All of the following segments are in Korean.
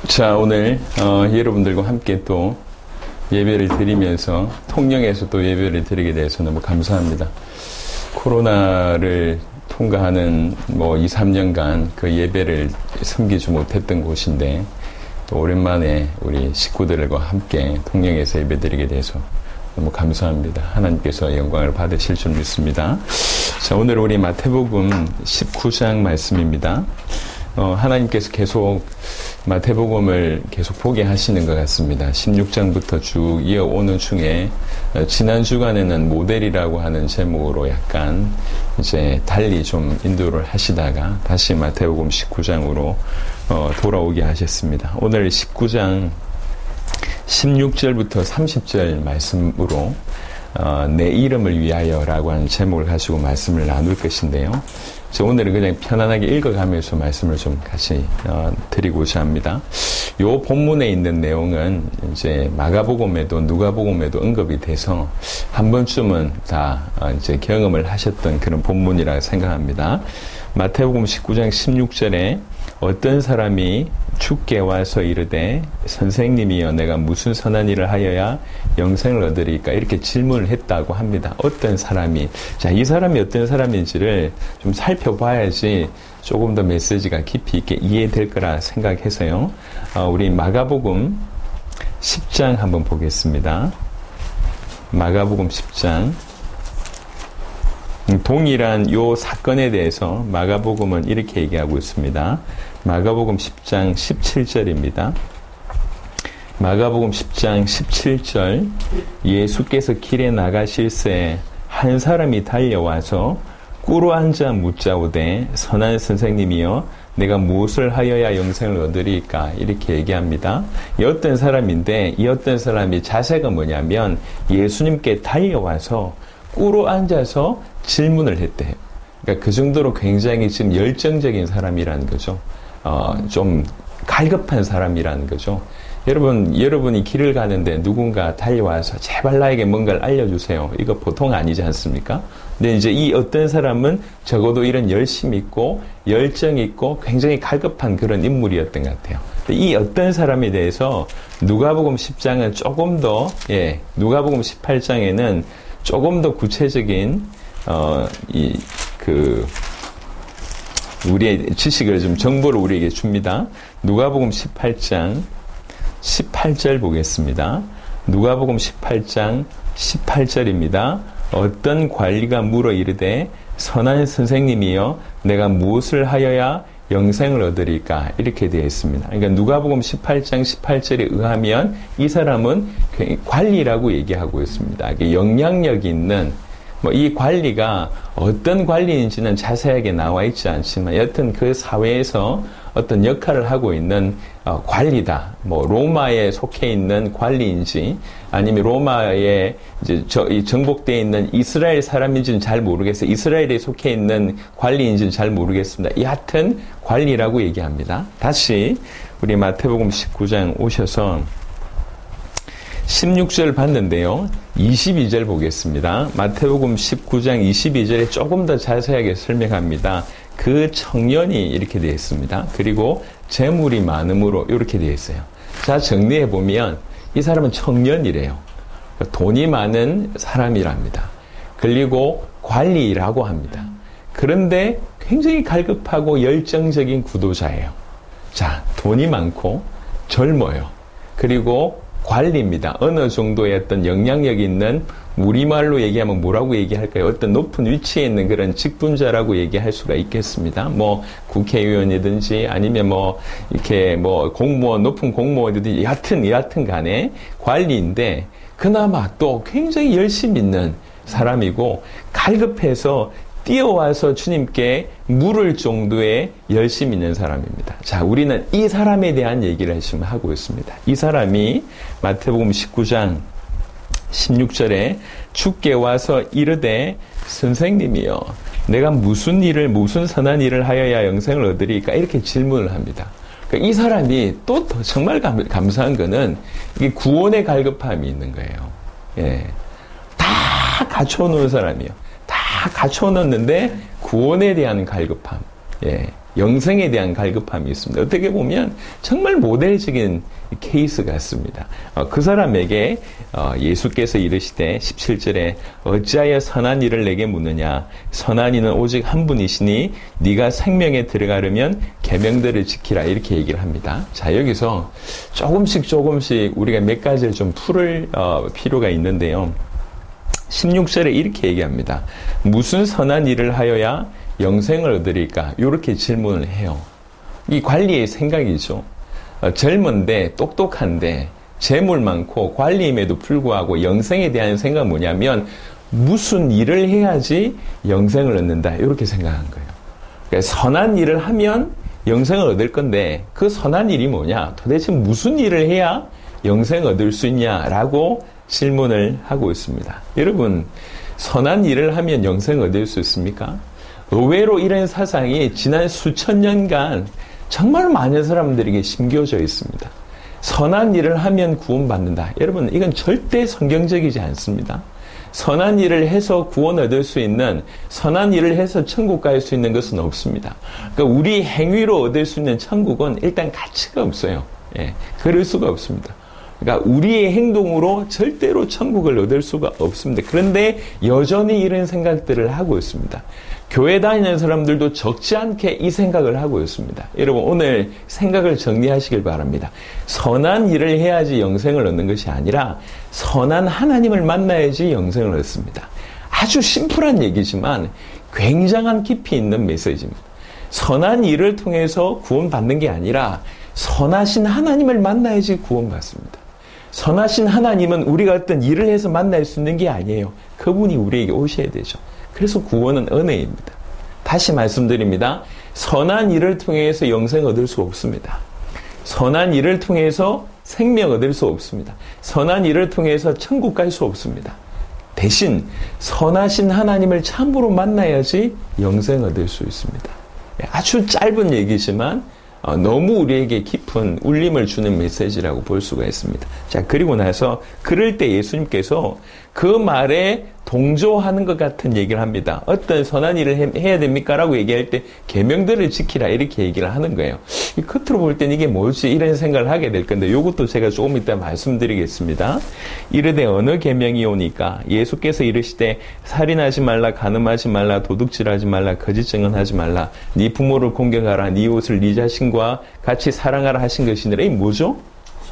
자, 오늘 여러분들과 함께 또 예배를 드리면서 통영에서 또 예배를 드리게 돼서 너무 감사합니다. 코로나를 통과하는 2, 3년간 그 예배를 섬기지 못했던 곳인데 또 오랜만에 우리 식구들과 함께 통영에서 예배 드리게 돼서 너무 감사합니다. 하나님께서 영광을 받으실 줄 믿습니다. 자, 오늘 우리 마태복음 19장 말씀입니다. 하나님께서 계속 마태복음을 계속 보게 하시는 것 같습니다. 16장부터 쭉 이어오는 중에 지난 주간에는 모델이라고 하는 제목으로 약간 이제 달리 좀 인도를 하시다가 다시 마태복음 19장으로 돌아오게 하셨습니다. 오늘 19장 16절부터 30절 말씀으로 내 이름을 위하여라고 하는 제목을 가지고 말씀을 나눌 것인데요. 오늘은 그냥 편안하게 읽어가면서 말씀을 좀 같이 드리고자 합니다. 요 본문에 있는 내용은 이제 마가복음에도 누가복음에도 언급이 돼서 한 번쯤은 다 이제 경험을 하셨던 그런 본문이라고 생각합니다. 마태복음 19장 16절에 어떤 사람이 주께 와서 이르되 선생님이여 내가 무슨 선한 일을 하여야 영생을 얻으리까 이렇게 질문을 했다고 합니다. 어떤 사람이, 자, 이 사람이 어떤 사람인지를 좀 살펴봐야지 조금 더 메시지가 깊이 있게 이해될 거라 생각해서요. 우리 마가복음 10장 한번 보겠습니다. 마가복음 10장. 동일한 요 사건에 대해서 마가복음은 이렇게 얘기하고 있습니다. 마가복음 10장 17절입니다. 마가복음 10장 17절 예수께서 길에 나가실새 한 사람이 달려와서 꿇어 앉아 묻자오되 선한 선생님이여 내가 무엇을 하여야 영생을 얻으리까 이렇게 얘기합니다. 이 어떤 사람인데 이 어떤 사람이 자세가 뭐냐면 예수님께 달려와서 꿇어 앉아서 질문을 했대요. 그러니까 그 정도로 굉장히 지금 열정적인 사람이라는 거죠. 좀 갈급한 사람이라는 거죠. 여러분이 길을 가는데 누군가 달려와서 제발 나에게 뭔가를 알려주세요. 이거 보통 아니지 않습니까? 근데 이제 이 어떤 사람은 적어도 이런 열심 있고 열정 있고 굉장히 갈급한 그런 인물이었던 것 같아요. 이 어떤 사람에 대해서 누가복음 10장은 조금 더, 누가복음 18장에는 조금 더 구체적인 우리의 지식을 좀 정보를 우리에게 줍니다. 누가복음 18장 18절 보겠습니다. 누가복음 18장 18절입니다. 어떤 관리가 물어 이르되 선한 선생님이여 내가 무엇을 하여야 영생을 얻으리까 이렇게 되어 있습니다. 그러니까 누가복음 18장 18절에 의하면 이 사람은 관리라고 얘기하고 있습니다. 영향력 있는 이 관리가 어떤 관리인지는 자세하게 나와 있지 않지만 여튼 그 사회에서 어떤 역할을 하고 있는 관리다. 로마에 속해 있는 관리인지 아니면 로마에 이제 정복되어 있는 이스라엘 사람인지는 잘 모르겠어요. 이스라엘에 속해 있는 관리인지는 잘 모르겠습니다. 여하튼 관리라고 얘기합니다. 다시 우리 마태복음 19장 오셔서 16절 봤는데요. 22절 보겠습니다. 마태복음 19장 22절에 조금 더 자세하게 설명합니다. 그 청년이 이렇게 되어 있습니다. 그리고 재물이 많음으로 이렇게 되어 있어요. 자, 정리해 보면 이 사람은 청년이래요. 돈이 많은 사람이랍니다. 그리고 관리라고 합니다. 그런데 굉장히 갈급하고 열정적인 구도자예요. 자, 돈이 많고 젊어요. 그리고 관리입니다. 어느 정도의 어떤 영향력 있는 우리말로 얘기하면 뭐라고 얘기할까요? 어떤 높은 위치에 있는 그런 직분자라고 얘기할 수가 있겠습니다. 국회의원이든지 아니면 이렇게 공무원, 높은 공무원이든지 여하튼 간에 관리인데 그나마 또 굉장히 열심 있는 사람이고 갈급해서 뛰어와서 주님께 물을 정도의 열심 있는 사람입니다. 자, 우리는 이 사람에 대한 얘기를 지금 하고 있습니다. 이 사람이 마태복음 19장 16절에 주께 와서 이르되 선생님이여 내가 무슨 선한 일을 하여야 영생을 얻으리까 이렇게 질문을 합니다. 그러니까 이 사람이 또 정말 감사한 거는 이게 구원의 갈급함이 있는 거예요. 다 갖춰놓은 사람이에요. 다 갖춰놓는데 구원에 대한 갈급함. 영생에 대한 갈급함이 있습니다. 어떻게 보면 정말 모델적인 케이스 같습니다. 그 사람에게 예수께서 이르시되 17절에 어찌하여 선한 일을 내게 묻느냐 선한 이는 오직 한 분이시니 네가 생명에 들어가려면 계명들을 지키라 이렇게 얘기를 합니다. 자, 여기서 조금씩 우리가 몇 가지를 좀 풀을 필요가 있는데요. 16절에 이렇게 얘기합니다. 무슨 선한 일을 하여야 영생을 얻으리까? 이렇게 질문을 해요. 이 관리의 생각이죠. 젊은데 똑똑한데 재물 많고 관리임에도 불구하고 영생에 대한 생각은 뭐냐면 무슨 일을 해야지 영생을 얻는다 이렇게 생각한 거예요. 그러니까 선한 일을 하면 영생을 얻을 건데 그 선한 일이 뭐냐? 도대체 무슨 일을 해야 영생을 얻을 수 있냐라고 질문을 하고 있습니다. 여러분, 선한 일을 하면 영생을 얻을 수 있습니까? 의외로 이런 사상이 지난 수천 년간 정말 많은 사람들에게 심겨져 있습니다. 선한 일을 하면 구원받는다. 여러분, 이건 절대 성경적이지 않습니다. 선한 일을 해서 구원 얻을 수 있는, 선한 일을 해서 천국 갈 수 있는 것은 없습니다. 그러니까 우리 행위로 얻을 수 있는 천국은 일단 가치가 없어요. 예, 그럴 수가 없습니다. 그러니까 우리의 행동으로 절대로 천국을 얻을 수가 없습니다. 그런데 여전히 이런 생각들을 하고 있습니다. 교회 다니는 사람들도 적지 않게 이 생각을 하고 있습니다. 여러분, 오늘 생각을 정리하시길 바랍니다. 선한 일을 해야지 영생을 얻는 것이 아니라 선한 하나님을 만나야지 영생을 얻습니다. 아주 심플한 얘기지만 굉장한 깊이 있는 메시지입니다. 선한 일을 통해서 구원받는 게 아니라 선하신 하나님을 만나야지 구원받습니다. 선하신 하나님은 우리가 어떤 일을 해서 만날 수 있는 게 아니에요. 그분이 우리에게 오셔야 되죠. 그래서 구원은 은혜입니다. 다시 말씀드립니다. 선한 일을 통해서 영생 얻을 수 없습니다. 선한 일을 통해서 생명 얻을 수 없습니다. 선한 일을 통해서 천국 갈 수 없습니다. 대신 선하신 하나님을 참으로 만나야지 영생 얻을 수 있습니다. 아주 짧은 얘기지만 너무 우리에게 깊은 울림을 주는 메시지라고 볼 수가 있습니다. 자, 그리고 나서 그럴 때 예수님께서 그 말에 동조하는 것 같은 얘기를 합니다. 어떤 선한 일을 해야 됩니까? 라고 얘기할 때 계명들을 지키라 이렇게 얘기를 하는 거예요. 이 겉으로 볼 땐 이게 뭐지? 이런 생각을 하게 될 건데 이것도 제가 조금 이따 말씀드리겠습니다. 이르되 어느 계명이 오니까 예수께서 이르시되 살인하지 말라, 간음하지 말라, 도둑질하지 말라, 거짓 증언하지 말라, 네 부모를 공경하라, 네 옷을 네 자신과 같이 사랑하라 하신 것이니라. 이 뭐죠?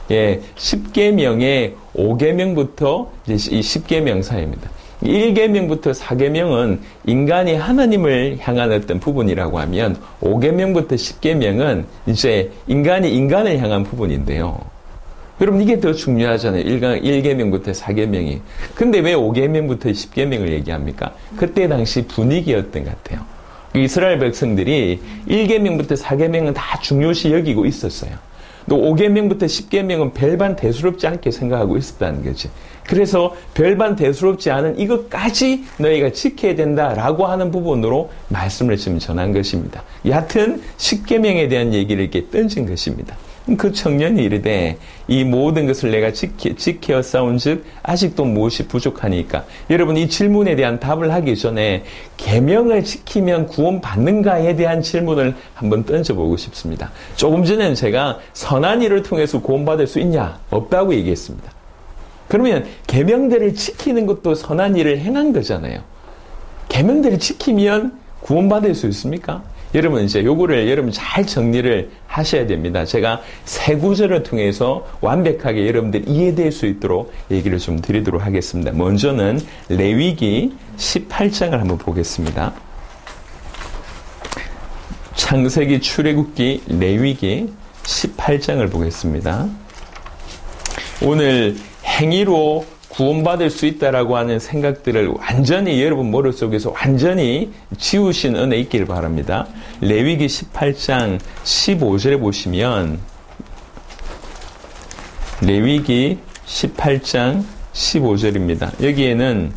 예, 10계명의 5계명부터 이제 이 10계명 사이입니다. 1계명부터 4계명은 인간이 하나님을 향한 어떤 부분이라고 하면 5계명부터 10계명은 이제 인간이 인간을 향한 부분인데요. 여러분, 이게 더 중요하잖아요. 1계명부터 4계명이. 근데 왜 5계명부터 10계명을 얘기합니까? 그때 당시 분위기였던 것 같아요. 이스라엘 백성들이 1계명부터 4계명은 다 중요시 여기고 있었어요. 또 5계명부터 10계명은 별반 대수롭지 않게 생각하고 있었다는 거지. 그래서 별반 대수롭지 않은 이것까지 너희가 지켜야 된다라고 하는 부분으로 말씀을 지금 전한 것입니다. 여하튼 10계명에 대한 얘기를 이렇게 던진 것입니다. 그 청년이 이르되 이 모든 것을 내가 지켜 싸운즉 아직도 무엇이 부족하니까. 여러분, 이 질문에 대한 답을 하기 전에 계명을 지키면 구원받는가에 대한 질문을 한번 던져보고 싶습니다. 조금 전에는 제가 선한 일을 통해서 구원받을 수 있냐? 없다고 얘기했습니다. 그러면 계명들을 지키는 것도 선한 일을 행한 거잖아요. 계명들을 지키면 구원받을 수 있습니까? 여러분, 이제 요거를 여러분 잘 정리를 하셔야 됩니다. 제가 세 구절을 통해서 완벽하게 여러분들 이해될 수 있도록 얘기를 좀 드리도록 하겠습니다. 먼저는 레위기 18장을 한번 보겠습니다. 창세기, 출애굽기, 레위기 18장을 보겠습니다. 오늘 행위로 구원받을 수 있다라고 하는 생각들을 완전히 여러분 머릿속에서 완전히 지우신 은혜 있길 바랍니다. 레위기 18장 15절에 보시면 레위기 18장 15절입니다. 여기에는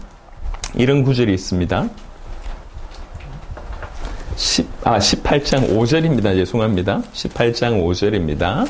이런 구절이 있습니다. 18장 5절입니다. 죄송합니다. 18장 5절입니다.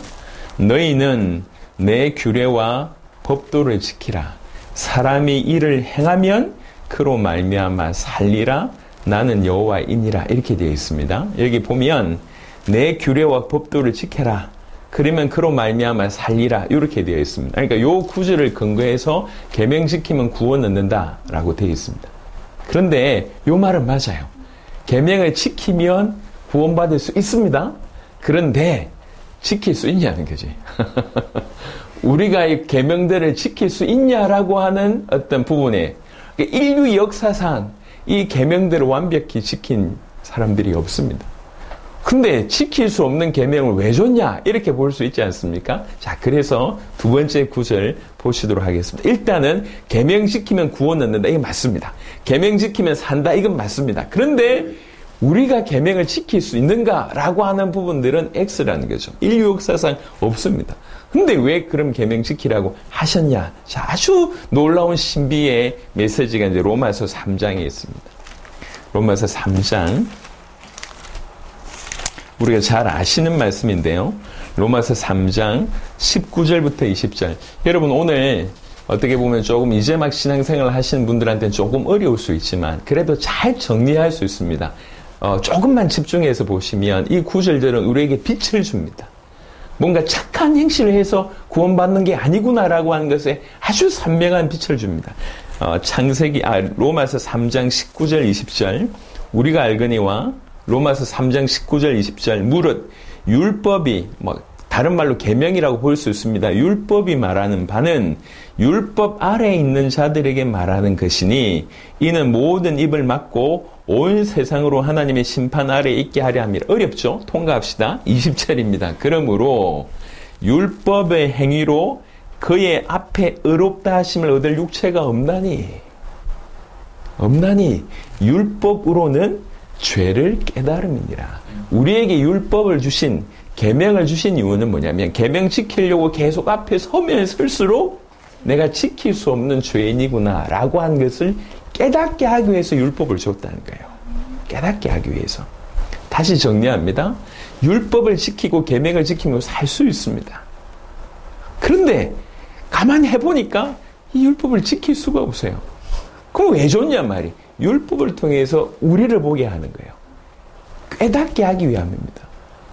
너희는 내 규례와 법도를 지키라. 사람이 이를 행하면 그로 말미암아 살리라. 나는 여호와이니라. 이렇게 되어 있습니다. 여기 보면 내 규례와 법도를 지켜라. 그러면 그로 말미암아 살리라. 이렇게 되어 있습니다. 그러니까 요 구절을 근거해서 계명지키면 구원 얻는다라고 되어 있습니다. 그런데 요 말은 맞아요. 계명을 지키면 구원받을 수 있습니다. 그런데 지킬 수 있냐는 거지. 우리가 이 계명들을 지킬 수 있냐라고 하는 어떤 부분에 인류 역사상 이 계명들을 완벽히 지킨 사람들이 없습니다. 근데 지킬 수 없는 계명을 왜 줬냐 이렇게 볼 수 있지 않습니까? 자, 그래서 두 번째 구절 보시도록 하겠습니다. 일단은 계명 지키면 구원 얻는다. 이게 맞습니다. 계명 지키면 산다. 이건 맞습니다. 그런데 우리가 계명을 지킬 수 있는가라고 하는 부분들은 X라는 거죠. 인류 역사상 없습니다. 근데 왜 그럼 계명 지키라고 하셨냐? 자, 아주 놀라운 신비의 메시지가 이제 로마서 3장에 있습니다. 로마서 3장. 우리가 잘 아시는 말씀인데요. 로마서 3장 19절부터 20절. 여러분 오늘 어떻게 보면 조금 이제 막 신앙생활을 하시는 분들한테는 조금 어려울 수 있지만 그래도 잘 정리할 수 있습니다. 조금만 집중해서 보시면 이 구절들은 우리에게 빛을 줍니다. 뭔가 착한 행실을 해서 구원받는 게 아니구나라고 하는 것에 아주 선명한 빛을 줍니다. 로마서 3장 19절 20절. 우리가 알거니와 로마서 3장 19절 20절. 무릇 율법이 다른 말로 계명이라고 볼 수 있습니다. 율법이 말하는 바는 율법 아래에 있는 자들에게 말하는 것이니 이는 모든 입을 막고 온 세상으로 하나님의 심판 아래에 있게 하려 함이라. 어렵죠? 통과합시다. 20절입니다. 그러므로 율법의 행위로 그의 앞에 의롭다 하심을 얻을 육체가 없나니 율법으로는 죄를 깨달음이니라. 우리에게 율법을 주신 계명을 주신 이유는 뭐냐면 계명 지키려고 계속 앞에 서면 설수록 내가 지킬 수 없는 죄인이구나 라고 한 것을 깨닫게 하기 위해서 율법을 줬다는 거예요. 깨닫게 하기 위해서. 다시 정리합니다. 율법을 지키고 계명을 지키면 살 수 있습니다. 그런데 가만히 해보니까 이 율법을 지킬 수가 없어요. 그럼 왜 줬냐 말이. 율법을 통해서 우리를 보게 하는 거예요. 깨닫게 하기 위함입니다.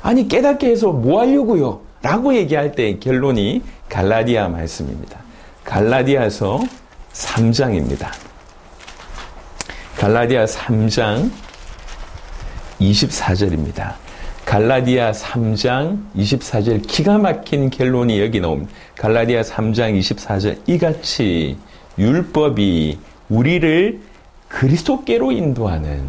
아니 깨닫게 해서 뭐 하려고요? 라고 얘기할 때 결론이 갈라디아 말씀입니다. 갈라디아서 3장입니다. 갈라디아 3장 24절입니다. 갈라디아 3장 24절 기가 막힌 결론이 여기 나옵니다. 갈라디아 3장 24절 이같이 율법이 우리를 그리스도께로 인도하는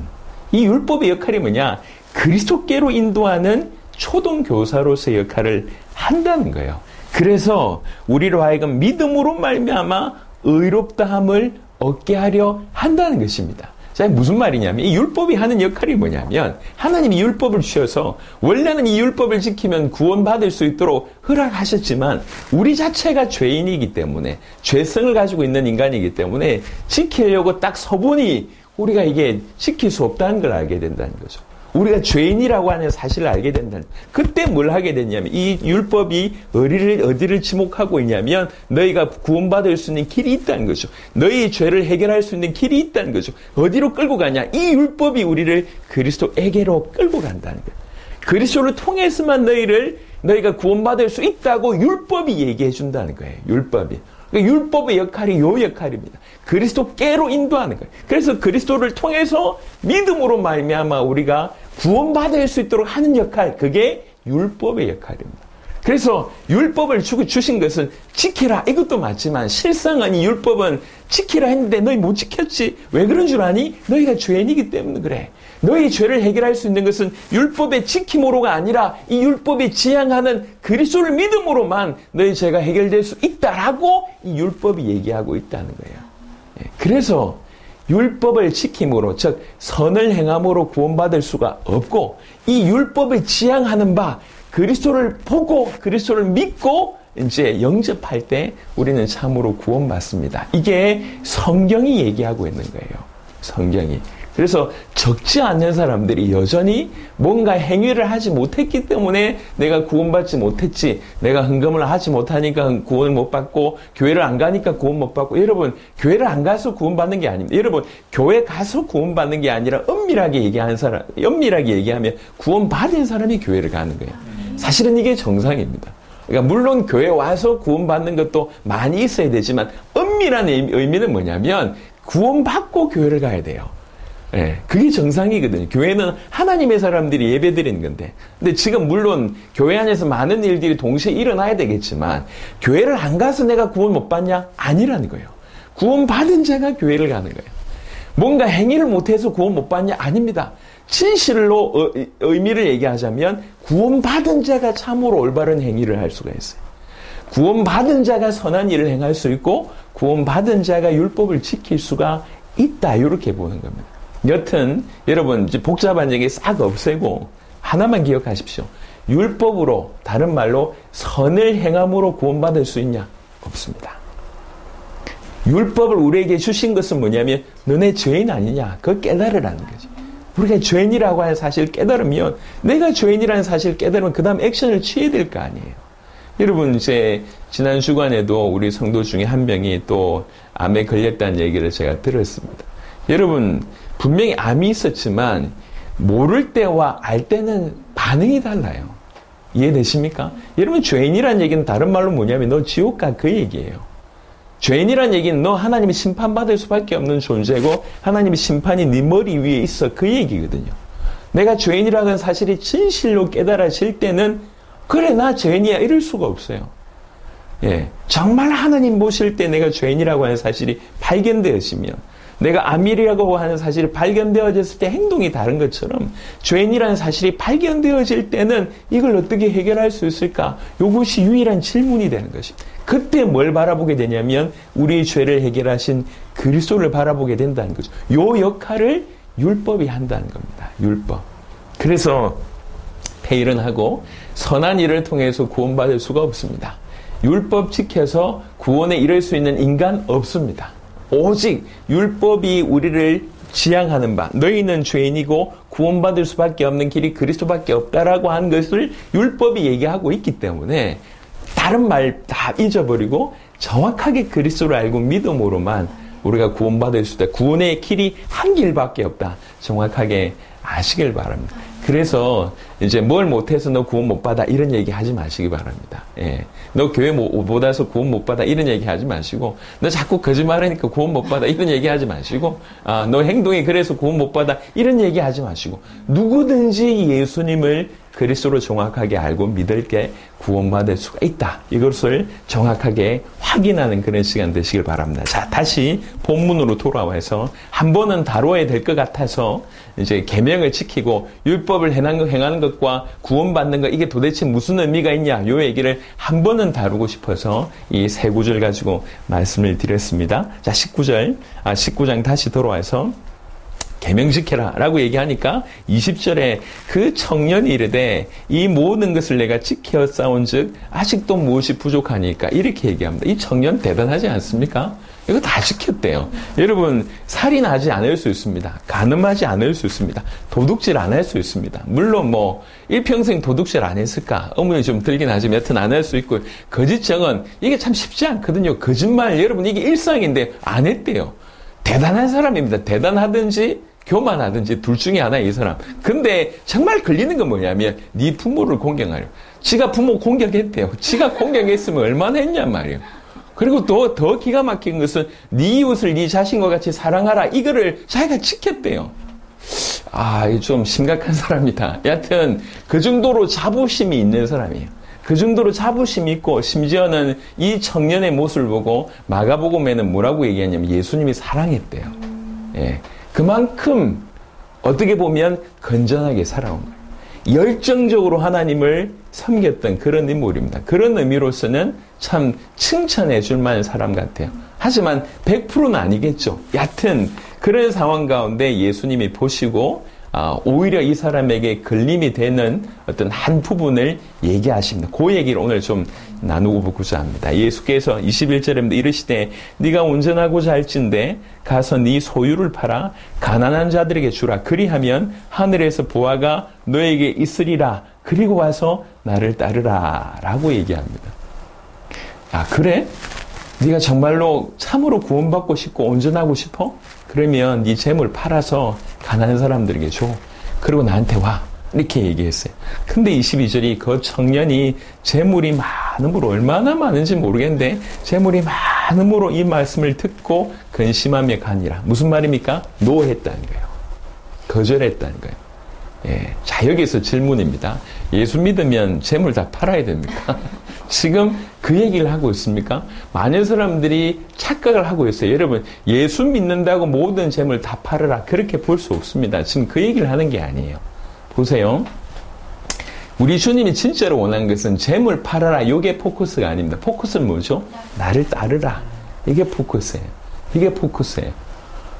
이 율법의 역할이 뭐냐? 그리스도께로 인도하는 초등교사로서의 역할을 한다는 거예요. 그래서 우리로 하여금 믿음으로 말미암아 의롭다함을 얻게 하려 한다는 것입니다. 자, 무슨 말이냐면 이 율법이 하는 역할이 뭐냐면 하나님이 율법을 주셔서 원래는 이 율법을 지키면 구원받을 수 있도록 허락하셨지만 우리 자체가 죄인이기 때문에 죄성을 가지고 있는 인간이기 때문에 지키려고 딱 서보니 우리가 이게 지킬 수 없다는 걸 알게 된다는 거죠. 우리가 죄인이라고 하는 사실을 알게 된다는 그때 뭘 하게 됐냐면 이 율법이 어디를 지목하고 있냐면 너희가 구원받을 수 있는 길이 있다는 거죠. 너희의 죄를 해결할 수 있는 길이 있다는 거죠. 어디로 끌고 가냐? 이 율법이 우리를 그리스도에게로 끌고 간다는 거예요. 그리스도를 통해서만 너희가 구원받을 수 있다고 율법이 얘기해 준다는 거예요. 율법이. 그러니까 율법의 역할이 요 역할입니다. 그리스도께로 인도하는 거예요. 그래서 그리스도를 통해서 믿음으로 말미암아 우리가 구원받을 수 있도록 하는 역할, 그게 율법의 역할입니다. 그래서 율법을 주신 것은 지키라 이것도 맞지만 실상은 이 율법은 지키라 했는데 너희 못 지켰지. 왜 그런 줄 아니? 너희가 죄인이기 때문에 그래. 너희 죄를 해결할 수 있는 것은 율법의 지킴으로가 아니라 이 율법이 지향하는 그리스도를 믿음으로만 너희 죄가 해결될 수 있다라고 이 율법이 얘기하고 있다는 거예요. 그래서 율법을 지킴으로, 즉 선을 행함으로 구원받을 수가 없고 이 율법을 지향하는 바 그리스도를 보고 그리스도를 믿고 이제 영접할 때 우리는 참으로 구원받습니다. 이게 성경이 얘기하고 있는 거예요. 성경이. 그래서 적지 않는 사람들이 여전히 뭔가 행위를 하지 못했기 때문에 내가 구원받지 못했지, 내가 헌금을 하지 못하니까 구원을 못 받고, 교회를 안 가니까 구원 못 받고. 여러분, 교회를 안 가서 구원받는 게 아닙니다. 여러분, 교회 가서 구원받는 게 아니라 엄밀하게 얘기하면 구원받은 사람이 교회를 가는 거예요. 사실은 이게 정상입니다. 그러니까 물론 교회 와서 구원받는 것도 많이 있어야 되지만 엄밀한 의미는 뭐냐면 구원받고 교회를 가야 돼요. 예, 그게 정상이거든요. 교회는 하나님의 사람들이 예배드리는 건데. 근데 지금 물론 교회 안에서 많은 일들이 동시에 일어나야 되겠지만 교회를 안 가서 내가 구원 못 받냐? 아니라는 거예요. 구원받은 자가 교회를 가는 거예요. 뭔가 행위를 못해서 구원 못 받냐? 아닙니다. 진실로 의미를 얘기하자면 구원받은 자가 참으로 올바른 행위를 할 수가 있어요. 구원받은 자가 선한 일을 행할 수 있고 구원받은 자가 율법을 지킬 수가 있다. 이렇게 보는 겁니다. 여튼 여러분 이제 복잡한 얘기 싹 없애고 하나만 기억하십시오. 율법으로, 다른 말로 선을 행함으로 구원받을 수 있냐? 없습니다. 율법을 우리에게 주신 것은 뭐냐면 너네 죄인 아니냐? 그걸 깨달으라는 거지. 우리가 죄인이라고 하는 사실을 깨달으면, 내가 죄인이라는 사실을 깨달으면 그 다음 액션을 취해야 될 거 아니에요. 여러분 이제 지난 주간에도 우리 성도 중에 한 명이 또 암에 걸렸다는 얘기를 제가 들었습니다. 여러분 분명히 암이 있었지만 모를 때와 알 때는 반응이 달라요. 이해되십니까? 여러분 죄인이라는 얘기는 다른 말로 뭐냐면 너 지옥 가, 그 얘기예요. 죄인이라는 얘기는 너 하나님이 심판받을 수밖에 없는 존재고 하나님의 심판이 네 머리 위에 있어, 그 얘기거든요. 내가 죄인이라는 사실이 진실로 깨달아질 때는 그래 나 죄인이야 이럴 수가 없어요. 예, 정말 하나님 보실 때 내가 죄인이라고 하는 사실이 발견되어지면, 내가 암이라고 하는 사실이 발견되어졌을 때 행동이 다른 것처럼 죄인이라는 사실이 발견되어질 때는 이걸 어떻게 해결할 수 있을까? 이것이 유일한 질문이 되는 것입니다. 그때 뭘 바라보게 되냐면 우리의 죄를 해결하신 그리스도를 바라보게 된다는 거죠. 이 역할을 율법이 한다는 겁니다. 율법. 그래서 폐일은 하고 선한 일을 통해서 구원받을 수가 없습니다. 율법 지켜서 구원에 이를 수 있는 인간 없습니다. 오직 율법이 우리를 지향하는 바, 너희는 죄인이고 구원받을 수밖에 없는 길이 그리스도밖에 없다라고 하는 것을 율법이 얘기하고 있기 때문에 다른 말 다 잊어버리고 정확하게 그리스도를 알고 믿음으로만 우리가 구원받을 수 있다. 구원의 길이 한 길밖에 없다. 정확하게 아시길 바랍니다. 그래서 이제 뭘 못해서 너 구원 못 받아 이런 얘기 하지 마시기 바랍니다. 예. 너 교회 못 와서 구원 못 받아 이런 얘기 하지 마시고, 너 자꾸 거짓말하니까 구원 못 받아 이런 얘기 하지 마시고, 너 행동이 그래서 구원 못 받아 이런 얘기 하지 마시고, 누구든지 예수님을 그리스도로 정확하게 알고 믿을 게 구원받을 수가 있다. 이것을 정확하게 확인하는 그런 시간 되시길 바랍니다. 자, 다시 본문으로 돌아와서 한 번은 다뤄야 될 것 같아서 이제 계명을 지키고 율법을 행하는 것과 구원받는 것, 이게 도대체 무슨 의미가 있냐, 요 얘기를 한 번은 다루고 싶어서 이 세 구절 가지고 말씀을 드렸습니다. 자, 19장 다시 돌아와서 계명 지켜라 라고 얘기하니까 20절에 그 청년이 이르되 이 모든 것을 내가 지켜 싸운 즉 아직도 무엇이 부족하니까, 이렇게 얘기합니다. 이 청년 대단하지 않습니까? 이거 다 지켰대요. 여러분, 살인하지 않을 수 있습니다. 간음하지 않을 수 있습니다. 도둑질 안 할 수 있습니다. 물론 일평생 도둑질 안 했을까? 의문이 좀 들긴 하지만 여튼 안 할 수 있고, 거짓증언, 이게 참 쉽지 않거든요. 거짓말, 여러분 이게 일상인데 안 했대요. 대단한 사람입니다. 대단하든지 교만하든지 둘 중에 하나예요, 이 사람. 근데 정말 걸리는 건 뭐냐면 네 부모를 공경하려. 지가 부모 공격했대요. 지가 공격했으면 얼마나 했냔 말이에요. 그리고 더 기가 막힌 것은 네 이웃을 네 자신과 같이 사랑하라. 이거를 자기가 지켰대요. 좀 심각한 사람이다. 여하튼 그 정도로 자부심이 있는 사람이에요. 그 정도로 자부심이 있고, 심지어는 이 청년의 모습을 보고 마가복음에는 뭐라고 얘기하냐면 예수님이 사랑했대요. 예. 그만큼 어떻게 보면 건전하게 살아온 거예요. 열정적으로 하나님을 섬겼던 그런 인물입니다. 그런 의미로서는 참 칭찬해 줄 만한 사람 같아요. 하지만 100%는 아니겠죠. 얕은 그런 상황 가운데 예수님이 보시고 오히려 이 사람에게 걸림이 되는 어떤 한 부분을 얘기하십니다. 그 얘기를 오늘 좀 나누고 보고자 합니다. 예수께서 21절에 이르시되 네가 온전하고자 할진대 가서 네 소유를 팔아 가난한 자들에게 주라. 그리하면 하늘에서 보화가 너에게 있으리라. 그리고 와서 나를 따르라 라고 얘기합니다. 그래? 네가 정말로 참으로 구원받고 싶고 온전하고 싶어? 그러면 네 재물 팔아서 가난한 사람들에게 줘. 그리고 나한테 와. 이렇게 얘기했어요. 근데 22절이 그 청년이 재물이 많음으로, 얼마나 많은지 모르겠는데 재물이 많음으로 이 말씀을 듣고 근심하며 가니라. 무슨 말입니까? 노했다는 거예요. 거절했다는 거예요. 예. 자, 여기서 질문입니다. 예수 믿으면 재물 다 팔아야 됩니까? 지금 그 얘기를 하고 있습니까? 많은 사람들이 착각을 하고 있어요. 여러분, 예수 믿는다고 모든 재물 다 팔아라. 그렇게 볼 수 없습니다. 지금 그 얘기를 하는 게 아니에요. 보세요. 우리 주님이 진짜로 원하는 것은 재물 팔아라. 이게 포커스가 아닙니다. 포커스는 뭐죠? 나를 따르라. 이게 포커스예요. 이게 포커스예요.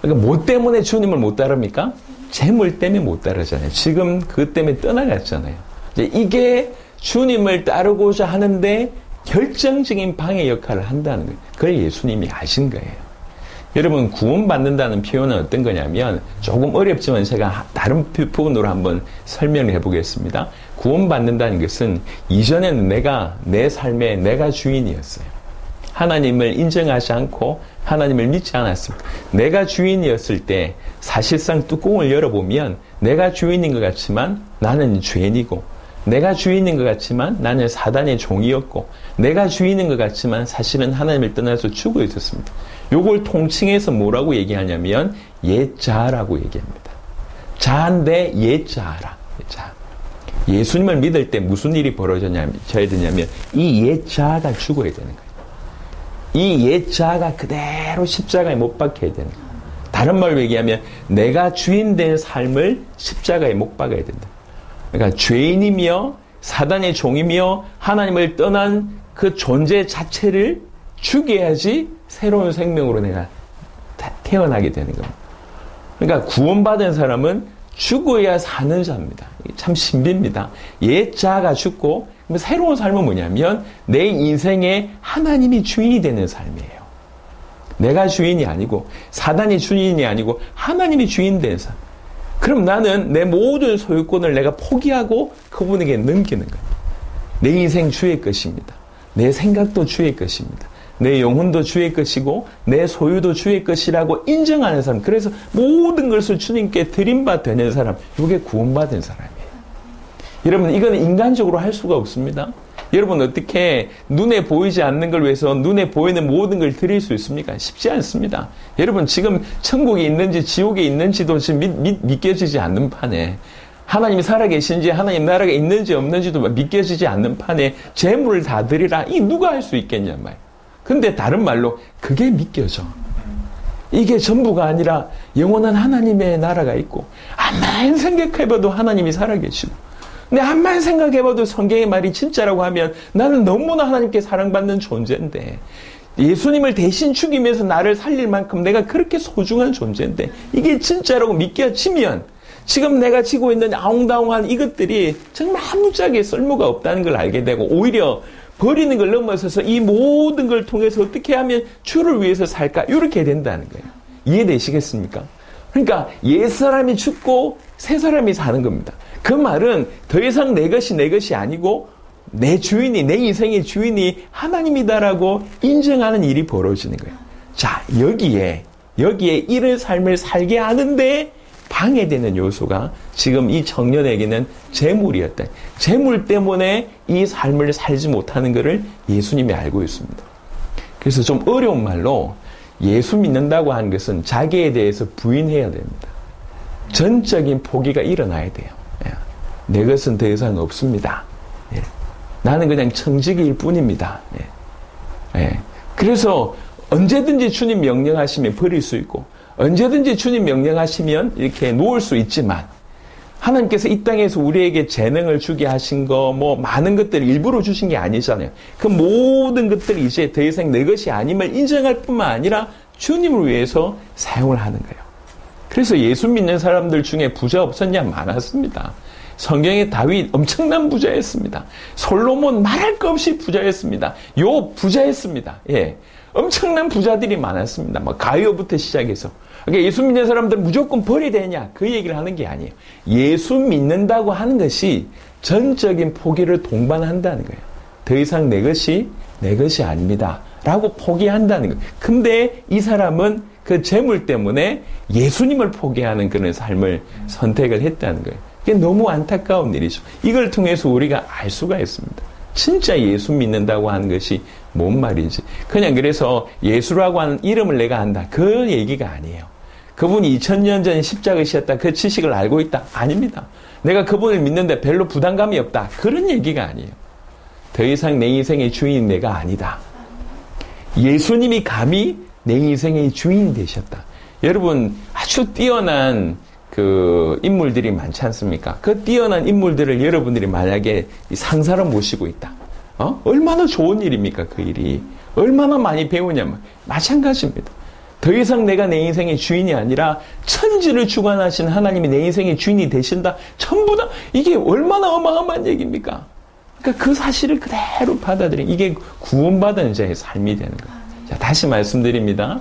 그러니까 뭐 때문에 주님을 못 따릅니까? 재물 때문에 못 따르잖아요. 지금 그것 때문에 떠나갔잖아요. 이제 이게 주님을 따르고자 하는데 결정적인 방해 역할을 한다는 거예요. 그걸 예수님이 아신 거예요. 여러분, 구원받는다는 표현은 어떤 거냐면 조금 어렵지만 제가 다른 부분으로 한번 설명을 해보겠습니다. 구원받는다는 것은 이전에는 내 삶에 내가 주인이었어요. 하나님을 인정하지 않고 하나님을 믿지 않았습니다. 내가 주인이었을 때 사실상 뚜껑을 열어보면 내가 주인인 것 같지만 나는 죄인이고, 내가 주인인 것 같지만 나는 사단의 종이었고, 내가 주인인 것 같지만 사실은 하나님을 떠나서 죽어 있었습니다. 요걸 통칭해서 뭐라고 얘기하냐면 옛자라고 얘기합니다. 자인데 옛자라. 자, 예수님을 믿을 때 무슨 일이 벌어져야 되냐면 이 옛자가 죽어야 되는 거예요. 이 옛자가 그대로 십자가에 못 박혀야 되는 거예요. 다른 말로 얘기하면 내가 주인 된 삶을 십자가에 못 박아야 된다. 그러니까 죄인이며 사단의 종이며 하나님을 떠난 그 존재 자체를 죽여야지 새로운 생명으로 내가 태어나게 되는 겁니다. 그러니까 구원받은 사람은 죽어야 사는 자입니다. 참 신비입니다. 옛 자가 죽고 새로운 삶은 뭐냐면 내 인생에 하나님이 주인이 되는 삶이에요. 내가 주인이 아니고 사단이 주인이 아니고 하나님이 주인 된 삶. 그럼 나는 내 모든 소유권을 내가 포기하고 그분에게 넘기는 거예요. 내 인생 주의 것입니다. 내 생각도 주의 것입니다. 내 영혼도 주의 것이고 내 소유도 주의 것이라고 인정하는 사람. 그래서 모든 것을 주님께 드림바 되는 사람. 이게 구원받은 사람이에요. 여러분, 이건 인간적으로 할 수가 없습니다. 여러분, 어떻게 눈에 보이지 않는 걸 위해서 눈에 보이는 모든 걸 드릴 수 있습니까? 쉽지 않습니다. 여러분, 지금 천국에 있는지 지옥에 있는지도 지금 믿겨지지 않는 판에, 하나님이 살아계신지 하나님 나라가 있는지 없는지도 믿겨지지 않는 판에 재물을 다 드리라. 이 누가 할 수 있겠냐 말. 근데 다른 말로 그게 믿겨져. 이게 전부가 아니라 영원한 하나님의 나라가 있고 암만 생각해봐도 하나님이 살아계시고, 근데 암만 생각해봐도 성경의 말이 진짜라고 하면 나는 너무나 하나님께 사랑받는 존재인데, 예수님을 대신 죽이면서 나를 살릴 만큼 내가 그렇게 소중한 존재인데 이게 진짜라고 믿겨지면 지금 내가 지고 있는 아웅다웅한 이것들이 정말 아무짝에 쓸모가 없다는 걸 알게 되고, 오히려 버리는 걸 넘어서서 이 모든 걸 통해서 어떻게 하면 주를 위해서 살까? 이렇게 된다는 거예요. 이해되시겠습니까? 그러니까 옛사람이 죽고 새사람이 사는 겁니다. 그 말은 더 이상 내 것이 아니고 내 주인이, 내 인생의 주인이 하나님이다라고 인정하는 일이 벌어지는 거예요. 자, 여기에 이런 삶을 살게 하는데 방해되는 요소가 지금 이 청년에게는 재물이었다. 재물 때문에 이 삶을 살지 못하는 것을 예수님이 알고 있습니다. 그래서 좀 어려운 말로 예수 믿는다고 하는 것은 자기에 대해서 부인해야 됩니다. 전적인 포기가 일어나야 돼요. 내 것은 더 이상 없습니다. 나는 그냥 청지기일 뿐입니다. 그래서 언제든지 주님 명령하시면 버릴 수 있고, 언제든지 주님 명령하시면 이렇게 놓을 수 있지만, 하나님께서 이 땅에서 우리에게 재능을 주게 하신 거, 많은 것들을 일부러 주신 게 아니잖아요. 그 모든 것들이 이제 더 이상 내 것이 아님을 인정할 뿐만 아니라 주님을 위해서 사용을 하는 거예요. 그래서 예수 믿는 사람들 중에 부자 없었냐? 많았습니다. 성경의 다윗 엄청난 부자였습니다. 솔로몬 말할 것 없이 부자였습니다. 욥 부자였습니다. 예. 엄청난 부자들이 많았습니다. 막 가이오부터 시작해서. 그러니까 예수 믿는 사람들은 무조건 벌이 되냐? 그 얘기를 하는 게 아니에요. 예수 믿는다고 하는 것이 전적인 포기를 동반한다는 거예요. 더 이상 내 것이 아닙니다. 라고 포기한다는 거예요. 근데 이 사람은 그 재물 때문에 예수님을 포기하는 그런 삶을 선택을 했다는 거예요. 이게 너무 안타까운 일이죠. 이걸 통해서 우리가 알 수가 있습니다. 진짜 예수 믿는다고 하는 것이 뭔 말인지. 그냥 그래서 예수라고 하는 이름을 내가 안다. 그 얘기가 아니에요. 그분이 2000년 전에 십자가에 지셨다. 그 지식을 알고 있다. 아닙니다. 내가 그분을 믿는데 별로 부담감이 없다. 그런 얘기가 아니에요. 더 이상 내 인생의 주인은 내가 아니다. 예수님이 감히 내 인생의 주인이 되셨다. 여러분, 아주 뛰어난 그 인물들이 많지 않습니까? 그 뛰어난 인물들을 여러분들이 만약에 상사로 모시고 있다. 얼마나 좋은 일입니까? 그 일이. 얼마나 많이 배우냐면 마찬가지입니다. 더 이상 내가 내 인생의 주인이 아니라 천지를 주관하신 하나님이 내 인생의 주인이 되신다. 전부 다 이게 얼마나 어마어마한 얘기입니까? 그러니까 그 사실을 그대로 받아들인 이게 구원받은 자의 삶이 되는 거예요. 자, 다시 말씀드립니다.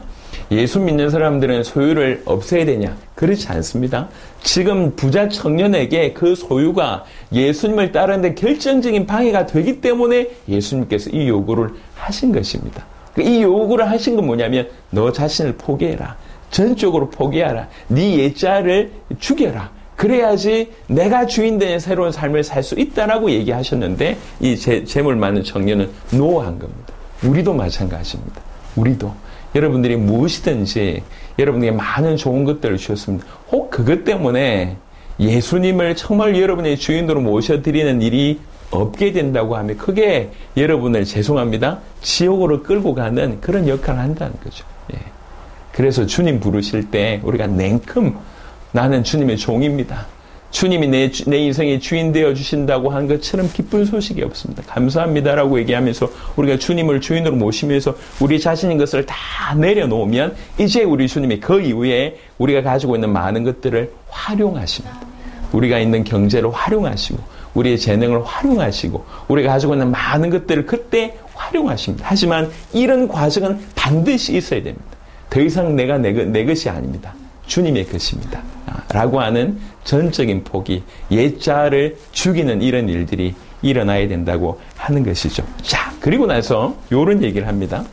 예수 믿는 사람들은 소유를 없애야 되냐? 그렇지 않습니다. 지금 부자 청년에게 그 소유가 예수님을 따르는데 결정적인 방해가 되기 때문에 예수님께서 이 요구를 하신 것입니다. 이 요구를 하신 건 뭐냐면 너 자신을 포기해라. 전적으로 포기하라. 네 옛자를 죽여라. 그래야지 내가 주인 되는 새로운 삶을 살 수 있다라고 얘기하셨는데 이 재물 많은 청년은 노한 겁니다. 우리도 마찬가지입니다. 우리도. 여러분들이 무엇이든지 여러분에게 많은 좋은 것들을 주셨습니다. 혹 그것 때문에 예수님을 정말 여러분의 주인으로 모셔드리는 일이 없게 된다고 하면 그게 여러분을 죄송합니다. 지옥으로 끌고 가는 그런 역할을 한다는 거죠. 예. 그래서 주님 부르실 때 우리가 냉큼 나는 주님의 종입니다. 주님이 내 인생의 주인 되어 주신다고 하는 것처럼 기쁜 소식이 없습니다. 감사합니다라고 얘기하면서 우리가 주님을 주인으로 모시면서 우리 자신인 것을 다 내려놓으면 이제 우리 주님이 그 이후에 우리가 가지고 있는 많은 것들을 활용하십니다. 우리가 있는 경제를 활용하시고 우리의 재능을 활용하시고 우리가 가지고 있는 많은 것들을 그때 활용하십니다. 하지만 이런 과정은 반드시 있어야 됩니다. 더 이상 내가 내 것이 아닙니다. 주님의 것입니다. 라고 하는 전적인 포기, 옛자를 죽이는 이런 일들이 일어나야 된다고 하는 것이죠. 자, 그리고 나서 이런 얘기를 합니다.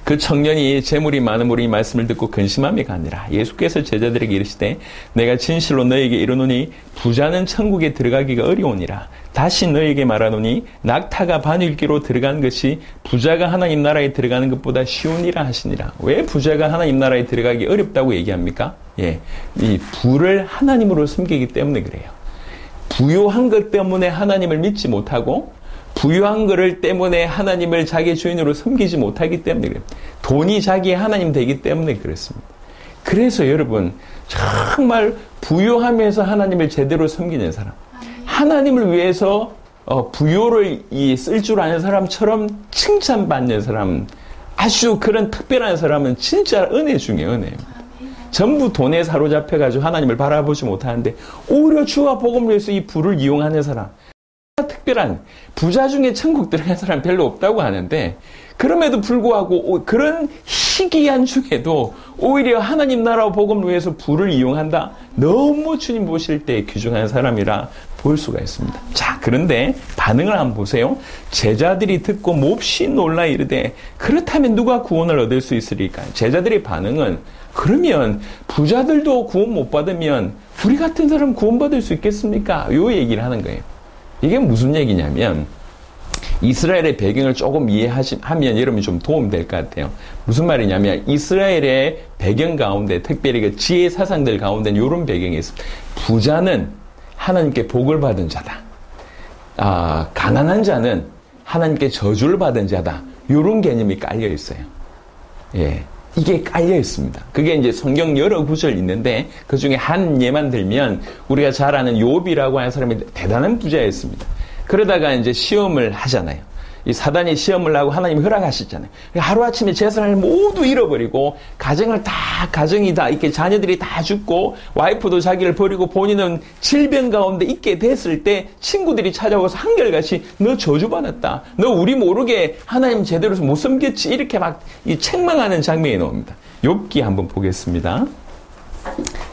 그 청년이 재물이 많음으로 이 말씀을 듣고 근심함이 가니라. 예수께서 제자들에게 이르시되 내가 진실로 너에게 이르노니 부자는 천국에 들어가기가 어려우니라. 다시 너에게 말하노니 낙타가 바늘귀로 들어간 것이 부자가 하나님 나라에 들어가는 것보다 쉬우니라 하시니라. 왜 부자가 하나님 나라에 들어가기 어렵다고 얘기합니까? 예, 이 부를 하나님으로 섬기기 때문에 그래요. 부유한 것 때문에 하나님을 믿지 못하고 부유한 것을 때문에 하나님을 자기 주인으로 섬기지 못하기 때문에 그래요. 돈이 자기의 하나님 되기 때문에 그렇습니다. 그래서 여러분 정말 부유하면서 하나님을 제대로 섬기는 사람, 하나님을 위해서 부요를 쓸 줄 아는 사람처럼 칭찬받는 사람, 아주 그런 특별한 사람은 진짜 은혜 중에 은혜예요. 전부 돈에 사로잡혀가지고 하나님을 바라보지 못하는데 오히려 주와 복음을 위해서 이 부를 이용하는 사람, 특별한 부자 중에 천국 들어간 사람 별로 없다고 하는데 그럼에도 불구하고 그런 희귀한 중에도 오히려 하나님 나라와 복음을 위해서 부를 이용한다. 너무 주님 보실 때 귀중한 사람이라 볼 수가 있습니다. 자, 그런데 반응을 한번 보세요. 제자들이 듣고 몹시 놀라 이르되 그렇다면 누가 구원을 얻을 수 있으리까? 제자들의 반응은 그러면 부자들도 구원 못 받으면 우리 같은 사람 구원받을 수 있겠습니까? 요 얘기를 하는 거예요. 이게 무슨 얘기냐면 이스라엘의 배경을 조금 이해하면 여러분이 좀 도움이 될 것 같아요. 무슨 말이냐면 이스라엘의 배경 가운데 특별히 그 지혜 사상들 가운데는 이런 배경이 있습니다. 부자는 하나님께 복을 받은 자다. 가난한 자는 하나님께 저주를 받은 자다. 이런 개념이 깔려 있어요. 예. 이게 깔려 있습니다. 그게 이제 성경 여러 구절 있는데 그 중에 한 예만 들면 우리가 잘 아는 욥이라고 하는 사람이 대단한 부자였습니다. 그러다가 이제 시험을 하잖아요. 이 사단이 시험을 하고 하나님이 허락하셨잖아요. 하루아침에 재산을 모두 잃어버리고 가정이 다 이렇게 자녀들이 다 죽고 와이프도 자기를 버리고 본인은 질병 가운데 있게 됐을 때 친구들이 찾아와서 한결같이 너 저주받았다. 너 우리 모르게 하나님 제대로 못 섬겼지. 이렇게 막 이 책망하는 장면이 나옵니다. 욥기 한번 보겠습니다.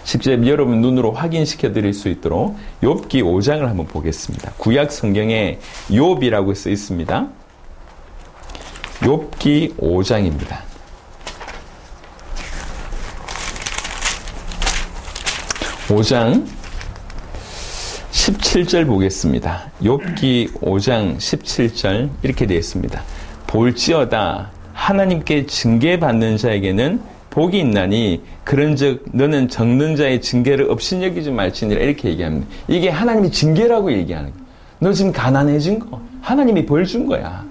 직접 여러분 눈으로 확인시켜 드릴 수 있도록 욥기 5장을 한번 보겠습니다. 구약 성경에 욥이라고 써 있습니다. 욥기 5장입니다. (5장) 17절 보겠습니다. 욥기 5장 17절 이렇게 되어 있습니다. 볼지어다 하나님께 징계받는 자에게는 복이 있나니 그런즉 너는 적는 자의 징계를 업신여기지 말지니라 이렇게 얘기합니다. 이게 하나님이 징계라고 얘기하는 거야. 너 지금 가난해진 거 하나님이 벌 준 거야.